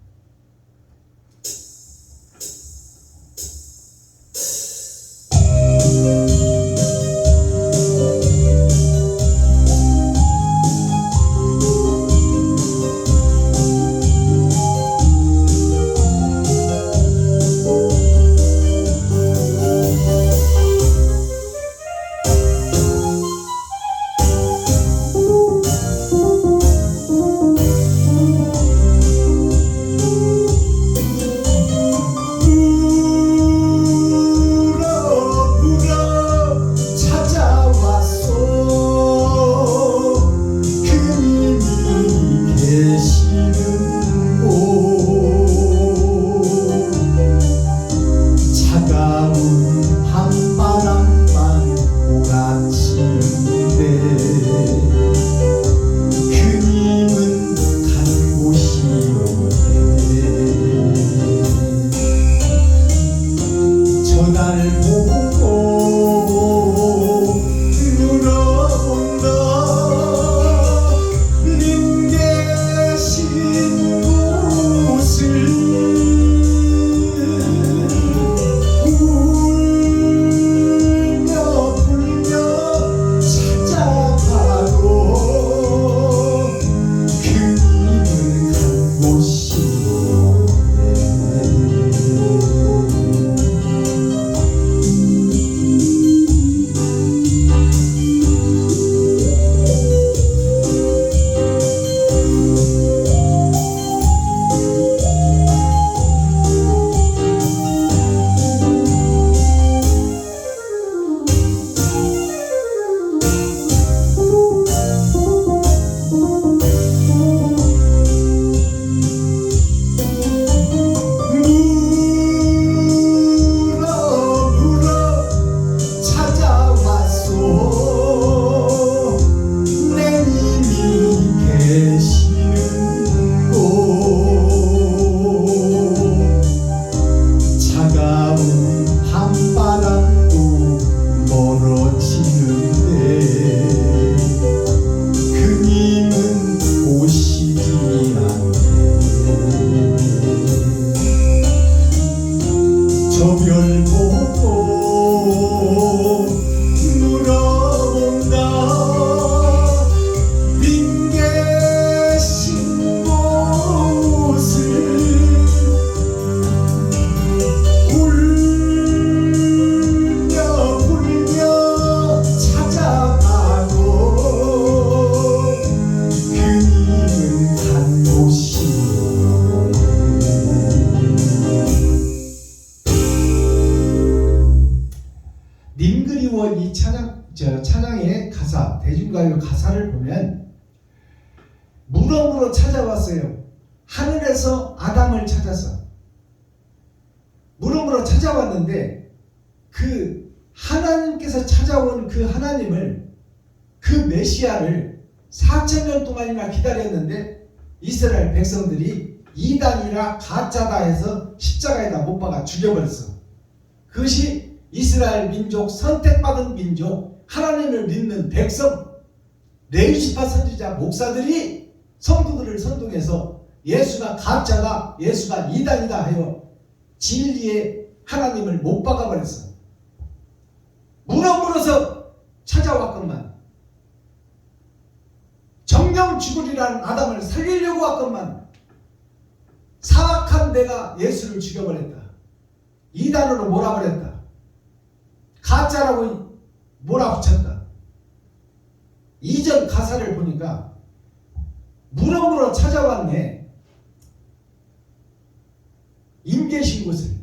[SPEAKER 1] 통하여 가사를 보면 물음으로 찾아왔어요. 하늘에서 아담을 찾아서 물음으로 찾아왔는데 그 하나님께서 찾아온 그 하나님을, 그 메시아를 4,000년 동안이나 기다렸는데 이스라엘 백성들이 이단이라 가짜다 해서 십자가에다 못 박아 죽여버렸어. 그것이 이스라엘 민족, 선택받은 민족, 하나님을 믿는 백성, 레위지파 선지자 목사들이 성도들을 선동해서 예수가 가짜다, 예수가 이단이다 하여 진리의 하나님을 못 박아버렸어. 물어물어서 찾아왔건만, 정령 죽으리라는 아담을 살리려고 왔건만 사악한 내가 예수를 죽여버렸다. 이단으로 몰아버렸다. 가짜라고 몰아붙였다. 이전 가사를 보니까 물어물어 찾아왔네. 임계신 곳을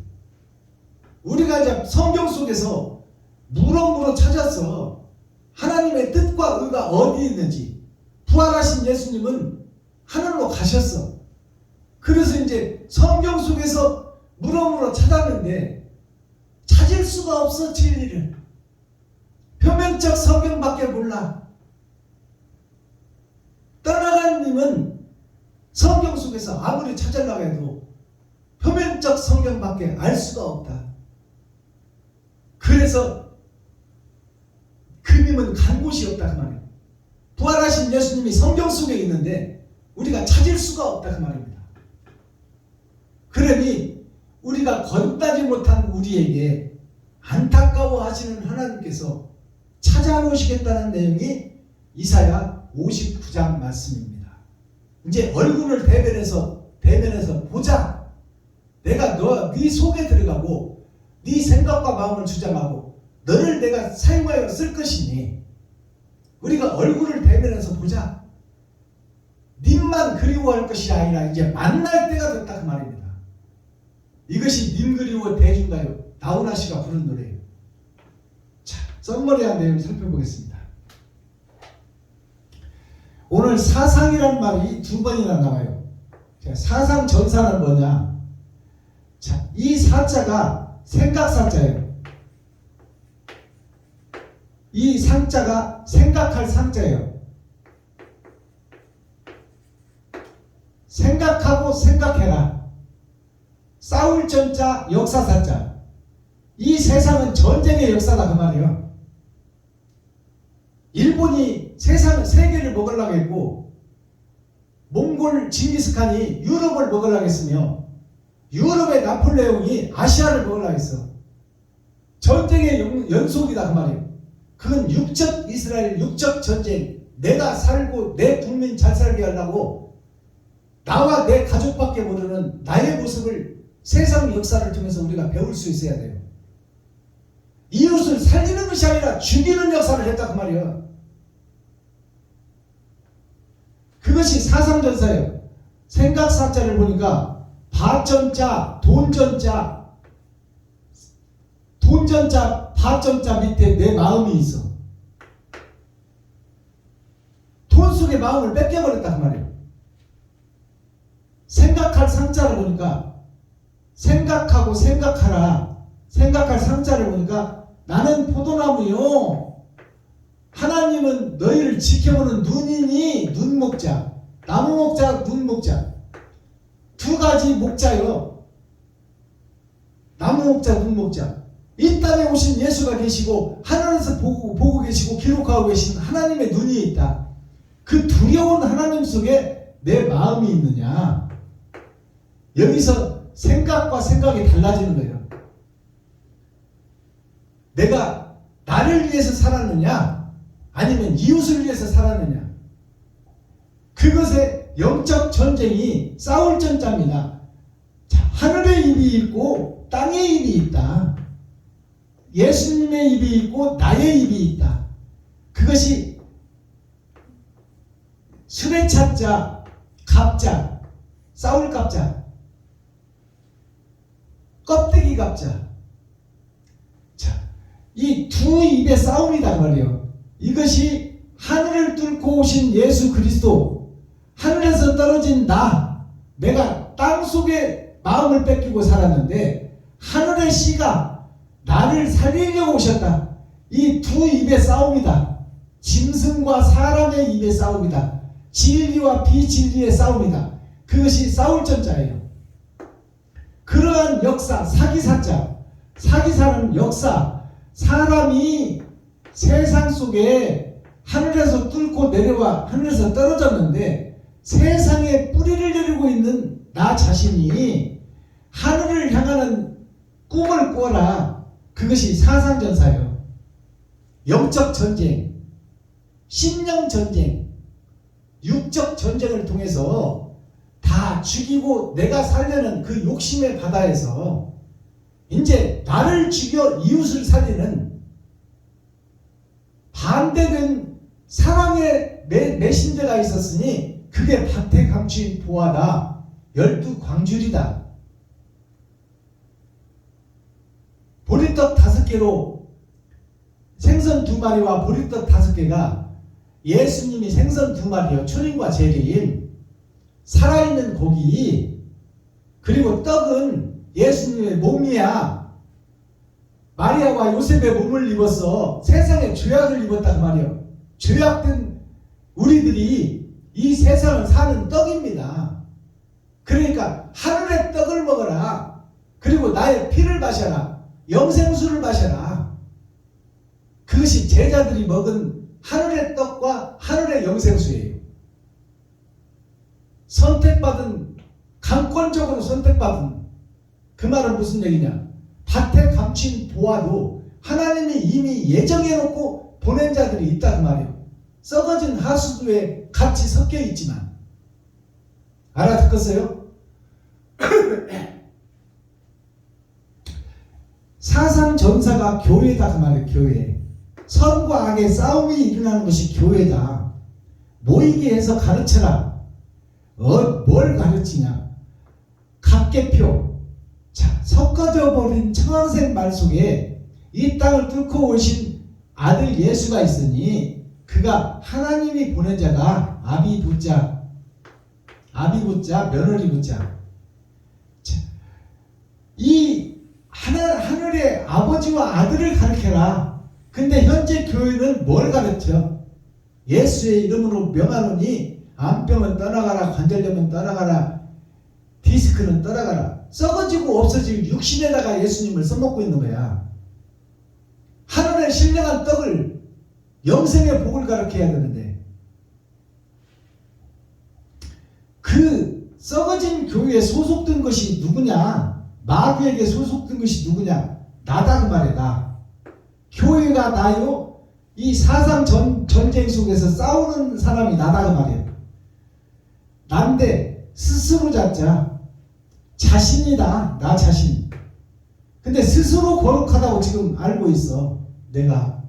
[SPEAKER 1] 우리가 이제 성경 속에서 물어물어 찾았어. 하나님의 뜻과 의가 어디 있는지. 부활하신 예수님은 하늘로 가셨어. 그래서 이제 성경 속에서 물어물어 찾았는데 찾을 수가 없어. 진리를 표면적 성경밖에 몰라. 떠나간 님은 성경 속에서 아무리 찾으려고 해도 표면적 성경밖에 알 수가 없다. 그래서 그 님은 간 곳이 없다 그 말이에요. 부활하신 예수님이 성경 속에 있는데 우리가 찾을 수가 없다 그 말입니다. 그러니 우리가 건다지 못한 우리에게 안타까워하시는 하나님께서 찾아오시겠다는 내용이 이사야 59장 말씀입니다. 이제 얼굴을 대면해서 보자. 내가 네 속에 들어가고 네 생각과 마음을 주장하고 너를 내가 사용하여 쓸 것이니 우리가 얼굴을 대면해서 보자. 님만 그리워할 것이 아니라 이제 만날 때가 됐다 그 말입니다. 이것이 님 그리워 대중가요 나훈아 씨가 부른 노래예요. 자, 썸머리한 내용 살펴보겠습니다. 오늘 사상이란 말이 두 번이나 나와요. 자, 사상 전사는 뭐냐? 자, 이 사자가 생각사자예요. 이 상자가 생각할 상자예요. 생각하고 생각해라. 싸울 전자, 역사사자. 이 세상은 전쟁의 역사다 그 말이에요. 일본이 세계를 먹으려고 했고 몽골 징기스칸이 유럽을 먹으려고 했으며 유럽의 나폴레옹이 아시아를 먹으려고 했어. 전쟁의 연속이다 그 말이에요. 그건 육적 이스라엘 육적 전쟁. 내가 살고 내 국민 잘 살게 하려고 나와 내 가족밖에 모르는 나의 모습을 세상 역사를 통해서 우리가 배울 수 있어야 돼요. 이웃을 살리는 것이 아니라 죽이는 역사를 했다 그 말이에요. 그것이 사상전사예요. 생각사자를 보니까 바전자, 돈전자, 돈전자, 바전자 밑에 내 마음이 있어. 돈 속에 마음을 뺏겨버렸다 그 말이에요. 생각할 상자를 보니까 생각하고 생각하라. 생각할 상자를 보니까 나는 포도나무요. 하나님은 너희를 지켜보는 눈이니 눈목자. 나무 목자, 눈 목자. 두 가지 목자요. 나무 목자, 눈 목자. 이 땅에 오신 예수가 계시고 하늘에서 보고 계시고 기록하고 계신 하나님의 눈이 있다. 그 두려운 하나님 속에 내 마음이 있느냐. 여기서 생각과 생각이 달라지는 거예요. 내가 나를 위해서 살았느냐 아니면 이웃을 위해서 살았느냐. 그것의 영적 전쟁이 싸울 전자입니다. 자, 하늘의 입이 있고 땅의 입이 있다. 예수님의 입이 있고 나의 입이 있다. 그것이 수레차자, 갑자, 싸울 갑자, 껍데기 갑자. 자, 이 두 입의 싸움이다 말이에요. 이것이 하늘을 뚫고 오신 예수 그리스도, 하늘에서 떨어진 내가 땅 속에 마음을 뺏기고 살았는데 하늘의 씨가 나를 살리려고 오셨다. 이 두 입의 싸움이다. 짐승과 사람의 입의 싸움이다. 진리와 비진리의 싸움이다. 그것이 싸울 전자예요. 그러한 역사, 사기사는 역사, 사람이 세상 속에 하늘에서 뚫고 내려와 하늘에서 떨어졌는데 세상에 뿌리를 내리고 있는 나 자신이 하늘을 향하는 꿈을 꾸어라. 그것이 사상전사예요. 영적 전쟁, 심령 전쟁, 육적 전쟁을 통해서 다 죽이고 내가 살려는 그 욕심의 바다에서 이제 나를 죽여 이웃을 살리는 반대된 사랑의 메신저가 있었으니 그게 밭에 감추인 보화다. 12광줄이다. 보리떡 5개로 생선 2마리와 보리떡 5개가 예수님이 생선 2마리요. 초림과 재림, 살아있는 고기, 그리고 떡은 예수님의 몸이야. 마리아와 요셉의 몸을 입었어. 세상에 죄악을 입었다 그 말이에요. 죄악된 우리들이 이 세상을 사는 떡입니다. 그러니까 하늘의 떡을 먹어라. 그리고 나의 피를 마셔라. 영생수를 마셔라. 그것이 제자들이 먹은 하늘의 떡과 하늘의 영생수예요. 선택받은, 강권적으로 선택받은, 그 말은 무슨 얘기냐? 밭에 감춘 보화도 하나님이 이미 예정해놓고 보낸 자들이 있다 그 말이에요. 썩어진 하수도에 같이 섞여 있지만. 알아듣겠어요? 사상전사가 교회다 그 말이에요. 교회. 선과 악의 싸움이 일어나는 것이 교회다. 모이게 해서 가르쳐라. 뭘 가르치냐? 각계표. 자, 섞어져 버린 청황색 말 속에 이 땅을 뚫고 오신 아들 예수가 있으니 그가 하나님이 보낸 자가 아비 붙자 며느리 붙자. 자, 이 하늘의 아버지와 아들을 가르쳐라. 근데 현재 교회는 뭘 가르쳐? 예수의 이름으로 명하노니 암병은 떠나가라, 관절염은 떠나가라, 디스크는 떠나가라. 썩어지고 없어질 육신에다가 예수님을 써먹고 있는 거야. 하늘의 신령한 떡을, 영생의 복을 가르쳐야 되는데 그 썩어진 교회에 소속된 것이 누구냐? 마귀에게 소속된 것이 누구냐? 나다 그 말이야. 나. 교회가 나요? 이 사상 전쟁 속에서 싸우는 사람이 나다 그 말이에요. 난데 스스로 잡자. 자신이다. 나 자신. 근데 스스로 거룩하다고 지금 알고 있어. 내가.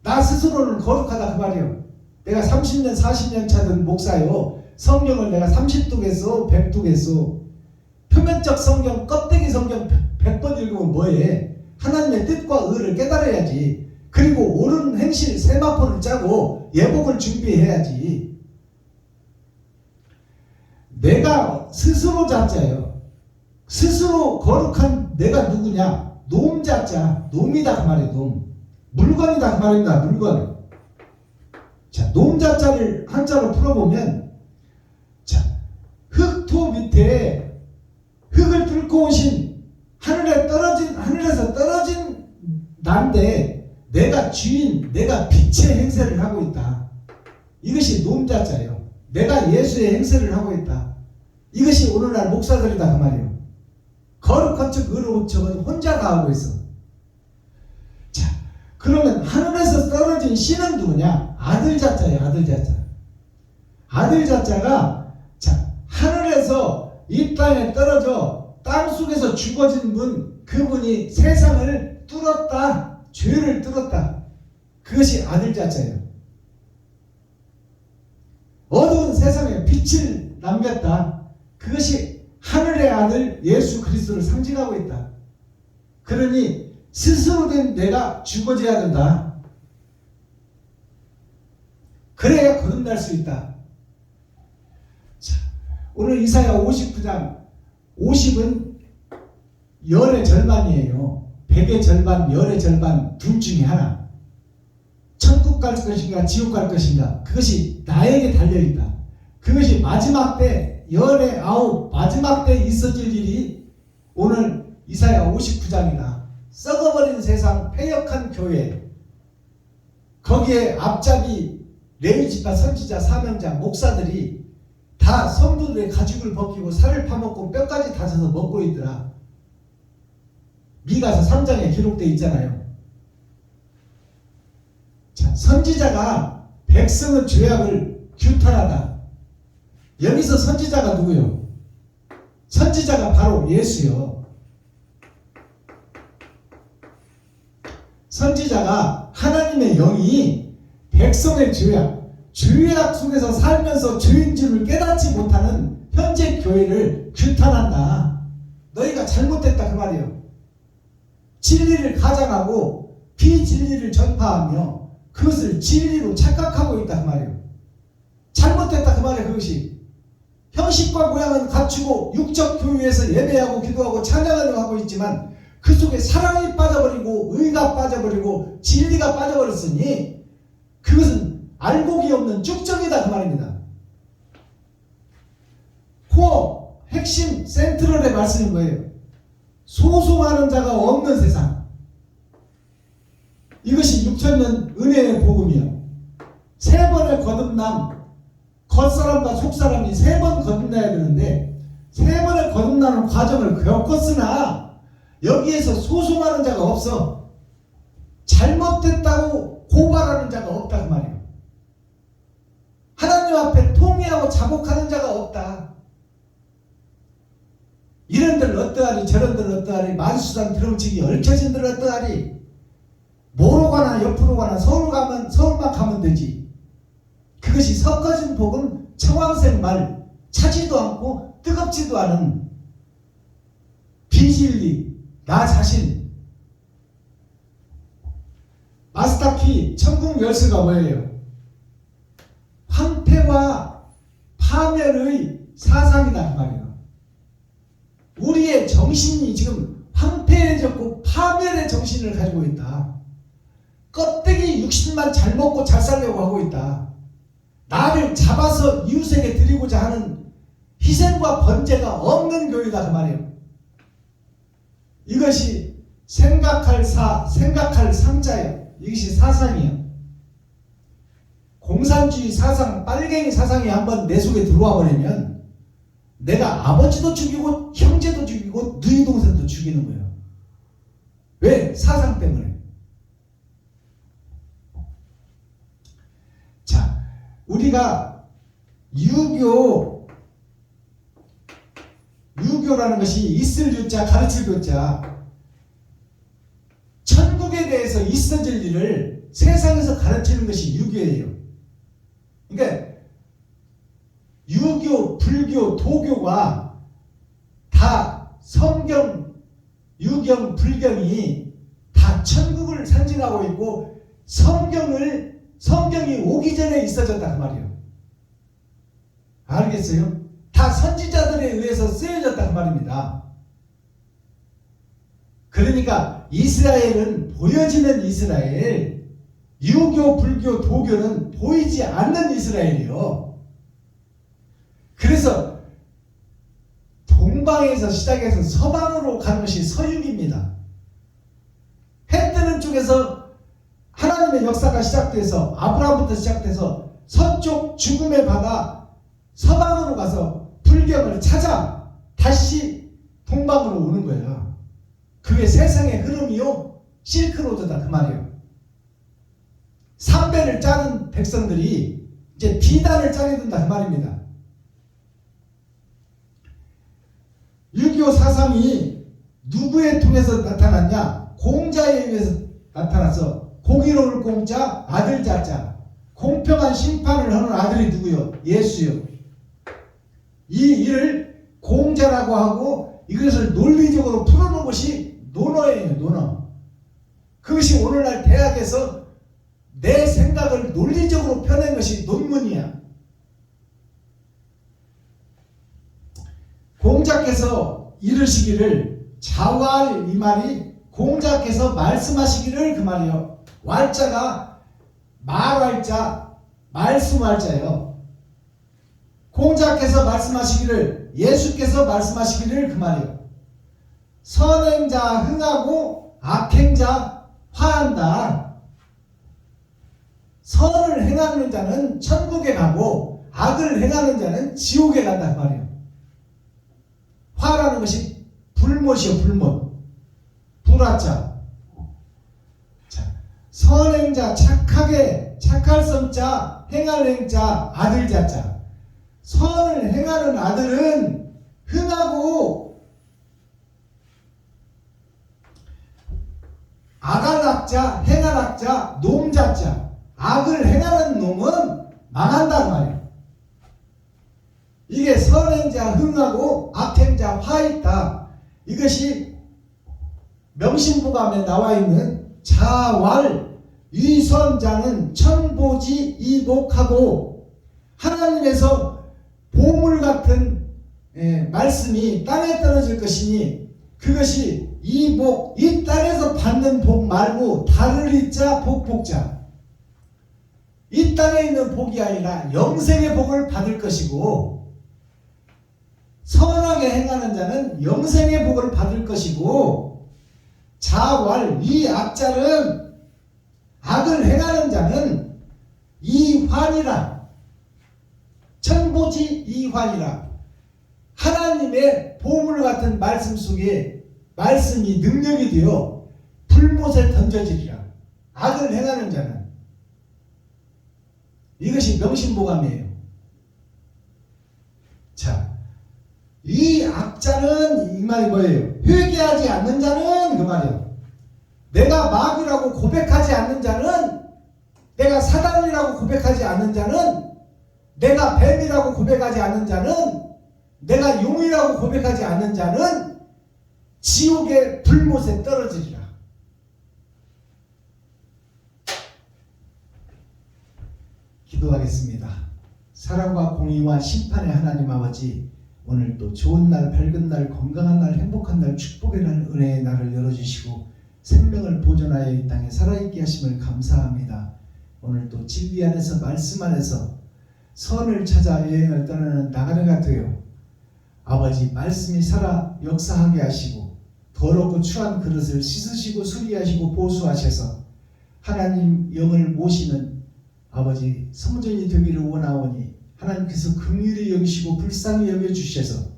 [SPEAKER 1] 나 스스로는 거룩하다 그 말이에요. 내가 30년 40년 차된 목사요. 성경을 내가 30독에 써 100독에 써. 표면적 성경, 껍데기 성경 100번 읽으면 뭐해? 하나님의 뜻과 의를 깨달아야지. 그리고 옳은 행실 세마포를 짜고 예복을 준비해야지. 내가 스스로 자자예요. 스스로 거룩한 내가 누구냐? 놈자자. 놈이다 그 말이에요. 놈. 물건이다 그 말입니다. 물건. 자, 놈자자를 한자로 풀어보면, 자, 흙토 밑에 흙을 뚫고 오신 하늘에서 떨어진 난데 내가 주인, 내가 빛의 행세를 하고 있다. 이것이 놈자자예요. 내가 예수의 행세를 하고 있다. 이것이 오늘날 목사들이다 그 말이에요. 거룩한 척 의로운 척은 혼자 다 하고 있어. 자, 그러면 하늘에서 떨어진 씨는 누구냐? 아들 자자예요. 아들 자자. 아들 자자가, 자, 하늘에서 이 땅에 떨어져 땅속에서 죽어진 분, 그분이 세상을 뚫었다. 죄를 뚫었다. 그것이 아들 자자예요. 어두운 세상에 빛을 남겼다. 그것이 하늘의 아들 예수 그리스도를 상징하고 있다. 그러니 스스로 된 내가 죽어져야 된다. 그래야 거듭날 수 있다. 자, 오늘 이사야 59장 50은 열의 절반이에요. 100의 절반, 열의 절반 둘 중에 하나. 천국 갈 것인가 지옥 갈 것인가 그것이 나에게 달려있다. 그것이 마지막 때 열의 아홉 마지막 때 있어질 일이 오늘 이사야 59장이다. 썩어버린 세상 패역한 교회 거기에 앞잡이 레위지파 선지자 사명자 목사들이 다 성도들의 가죽을 벗기고 살을 파먹고 뼈까지 다져서 먹고 있더라. 미가서 3장에 기록되어 있잖아요. 자, 선지자가 백성의 죄악을 규탄하다. 여기서 선지자가 누구요? 선지자가 바로 예수요. 선지자가 하나님의 영이 백성의 죄악 속에서 살면서 죄인줄을 깨닫지 못하는 현재 교회를 규탄한다. 너희가 잘못됐다 그 말이에요. 진리를 가장하고 비진리를 전파하며 그것을 진리로 착각하고 있다 그 말이에요. 잘못됐다 그 말이에요. 그것이 형식과 모양은 갖추고 육적 교회에서 예배하고 기도하고 찬양을 하고 있지만 그 속에 사랑이 빠져버리고 의가 빠져버리고 진리가 빠져버렸으니 그것은 알곡이 없는 쭉정이다 그 말입니다. 코어 핵심 센트럴의 말씀인 거예요. 소송하는 자가 없는 세상. 이것이 6천년 은혜의 복음이요. 세 번의 거듭남, 겉사람과 속사람이 세 번 거듭나야 되는데 세 번의 거듭나는 과정을 겪었으나 여기에서 소송하는 자가 없어. 잘못됐다고 고발하는 자가 없다 그 말이에요. 하나님 앞에 통회하고 자복하는 자가 없다. 이런들 어떠하리 저런들 어떠하리 만수산 드럼치기 얽혀진들 어떠하리 뭐로 가나 옆으로 가나 서울만 가면 되지. 그것이 섞어진 복음 청황색 말 차지도 않고 뜨겁지도 않은 비진리 나 자신. 마스터키 천국 열쇠가 뭐예요? 황폐와 파멸의 사상이다 그 말이에요. 우리의 정신이 지금 황폐해졌고 파멸의 정신을 가지고 있다. 껍데기 육신만 잘 먹고 잘 살려고 하고 있다. 나를 잡아서 이웃에게 드리고자 하는 희생과 번제가 없는 교회다 그 말이에요. 이것이 생각할 상자예요. 이것이 사상이에요. 공산주의 사상, 빨갱이 사상이 한번 내 속에 들어와 버리면 내가 아버지도 죽이고 형제도 죽이고 너희 동생도 죽이는 거예요. 왜? 사상 때문에. 자, 우리가 유교라는 것이 있을 유자 가르칠 교자 천국에 대해서 있어질 일을 세상에서 가르치는 것이 유교예요. 그러니까 유교, 불교, 도교가 다 성경, 유경, 불경이 다 천국을 상징하고 있고 성경이 오기 전에 있어졌다 그 말이에요. 알겠어요? 다 선지자들에 의해서 쓰여졌다 그 말입니다. 그러니까 이스라엘은 보여지는 이스라엘, 유교, 불교, 도교는 보이지 않는 이스라엘이요. 그래서 동방에서 시작해서 서방으로 가는 것이 서유입니다. 해 뜨는 쪽에서 하나님의 역사가 시작돼서 아브라함부터 시작돼서 서쪽 죽음의 바다 서방으로 가서 불경을 찾아 다시 동방으로 오는 거야. 그게 세상의 흐름이요. 실크로드다 그 말이에요. 삼배를 짜는 백성들이 이제 비단을 짜게 된다 그 말입니다. 유교 사상이 누구에 통해서 나타났냐? 공자에 의해서 나타나서 공의로울 공자, 아들 자자. 공평한 심판을 하는 아들이 누구요? 예수요. 이 일을 공자라고 하고 이것을 논리적으로 풀어놓은 것이 논어예요. 논어. 그것이 오늘날 대학에서 내 생각을 논리적으로 펴낸 것이 논문이야. 공자께서 이르시기를 자왈 이 말이 공자께서 말씀하시기를 그 말이요. 왈자가 말할 자, 말씀할 자예요. 공자께서 말씀하시기를, 예수께서 말씀하시기를 그 말이요. 선행자 흥하고 악행자 화한다. 선을 행하는 자는 천국에 가고 악을 행하는 자는 지옥에 간다 그 말이에요. 화라는 것이 불못이요, 불못. 불화자. 자, 선행자, 착하게, 착할 성자, 행할 행자, 아들 자자. 선을 행하는 아들은 흥하고, 악할 악자, 행할 악자, 놈자자. 악을 행하는 놈은 망한단 말이에요. 이게 선행자 흥하고 악행자 화있다. 이것이 명심보감에 나와 있는 자왈 위선자는 천보지 이복하고, 하나님에서 보물 같은 말씀이 땅에 떨어질 것이니 그것이 이복, 이 땅에서 받는 복 말고 달을 이자 복복자, 이 땅에 있는 복이 아니라 영생의 복을 받을 것이고, 선하게 행하는 자는 영생의 복을 받을 것이고, 자왈 이 악자는, 악을 행하는 자는 이환이라, 천보지 이환이라. 하나님의 보물 같은 말씀 속에 말씀이 능력이 되어 불못에 던져지리라. 악을 행하는 자는. 이것이 명심보감이에요. 자, 이 악자는 이 말이 뭐예요? 회개하지 않는 자는 그 말이에요. 내가 마귀라고 고백하지 않는 자는, 내가 사단이라고 고백하지 않는 자는, 내가 뱀이라고 고백하지 않는 자는, 내가 용이라고 고백하지 않는 자는 지옥의 불못에 떨어지리라. 기도하겠습니다. 사랑과 공의와 심판의 하나님 아버지, 오늘 또 좋은 날, 밝은 날, 건강한 날, 행복한 날, 축복의 날, 은혜의 날을 열어주시고 생명을 보존하여 이 땅에 살아있게 하심을 감사합니다. 오늘 또 진리 안에서, 말씀 안에서 선을 찾아 여행을 떠나는 나가네가 되어 아버지 말씀이 살아 역사하게 하시고, 더럽고 추한 그릇을 씻으시고 수리하시고 보수하셔서 하나님 영을 모시는 아버지 성전이 되기를 원하오니, 하나님께서 긍휼히 여기시고 불쌍히 여겨주셔서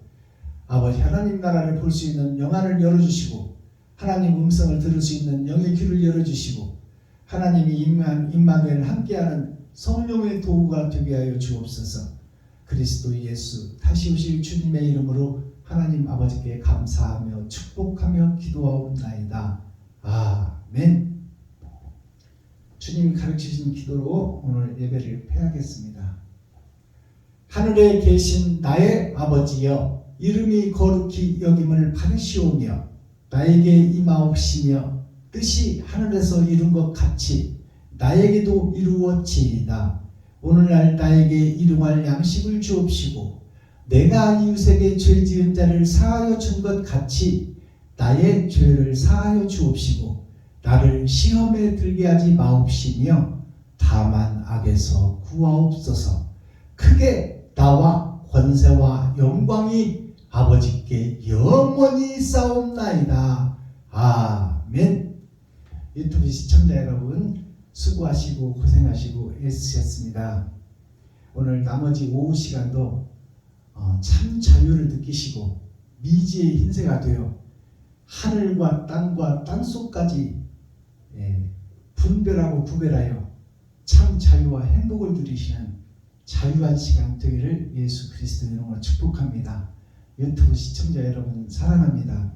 [SPEAKER 1] 아버지 하나님 나라를 볼 수 있는 영안을 열어주시고, 하나님 음성을 들을 수 있는 영의 귀를 열어주시고, 하나님이 임마누엘 함께하는 성령의 도구가 되게 하여 주옵소서. 그리스도 예수 다시 오실 주님의 이름으로 하나님 아버지께 감사하며 축복하며 기도하옵나이다. 아멘. 주님이 가르치신 기도로 오늘 예배를 폐하겠습니다. 하늘에 계신 나의 아버지여, 이름이 거룩히 여김을 받으시오며 나에게 임하옵시며 뜻이 하늘에서 이룬 것 같이 나에게도 이루어지이다. 오늘날 나에게 일용할 양식을 주옵시고, 내가 이웃에게 죄 지은 자를 사하여 준 것 같이 나의 죄를 사하여 주옵시고, 나를 시험에 들게 하지 마옵시며 다만 악에서 구하옵소서. 크게 나와 권세와 영광이 아버지께 영원히 싸움나이다. 아멘. 유튜브 시청자 여러분, 수고하시고 고생하시고 애쓰셨습니다. 오늘 나머지 오후 시간도 참 자유를 느끼시고 미지의 흰새가 되어 하늘과 땅과 땅속까지 분별하고 구별하여 참 자유와 행복을 누리시는 자유한 시간 되기를 예수 그리스도 이름으로 축복합니다. 유튜브 시청자 여러분 사랑합니다.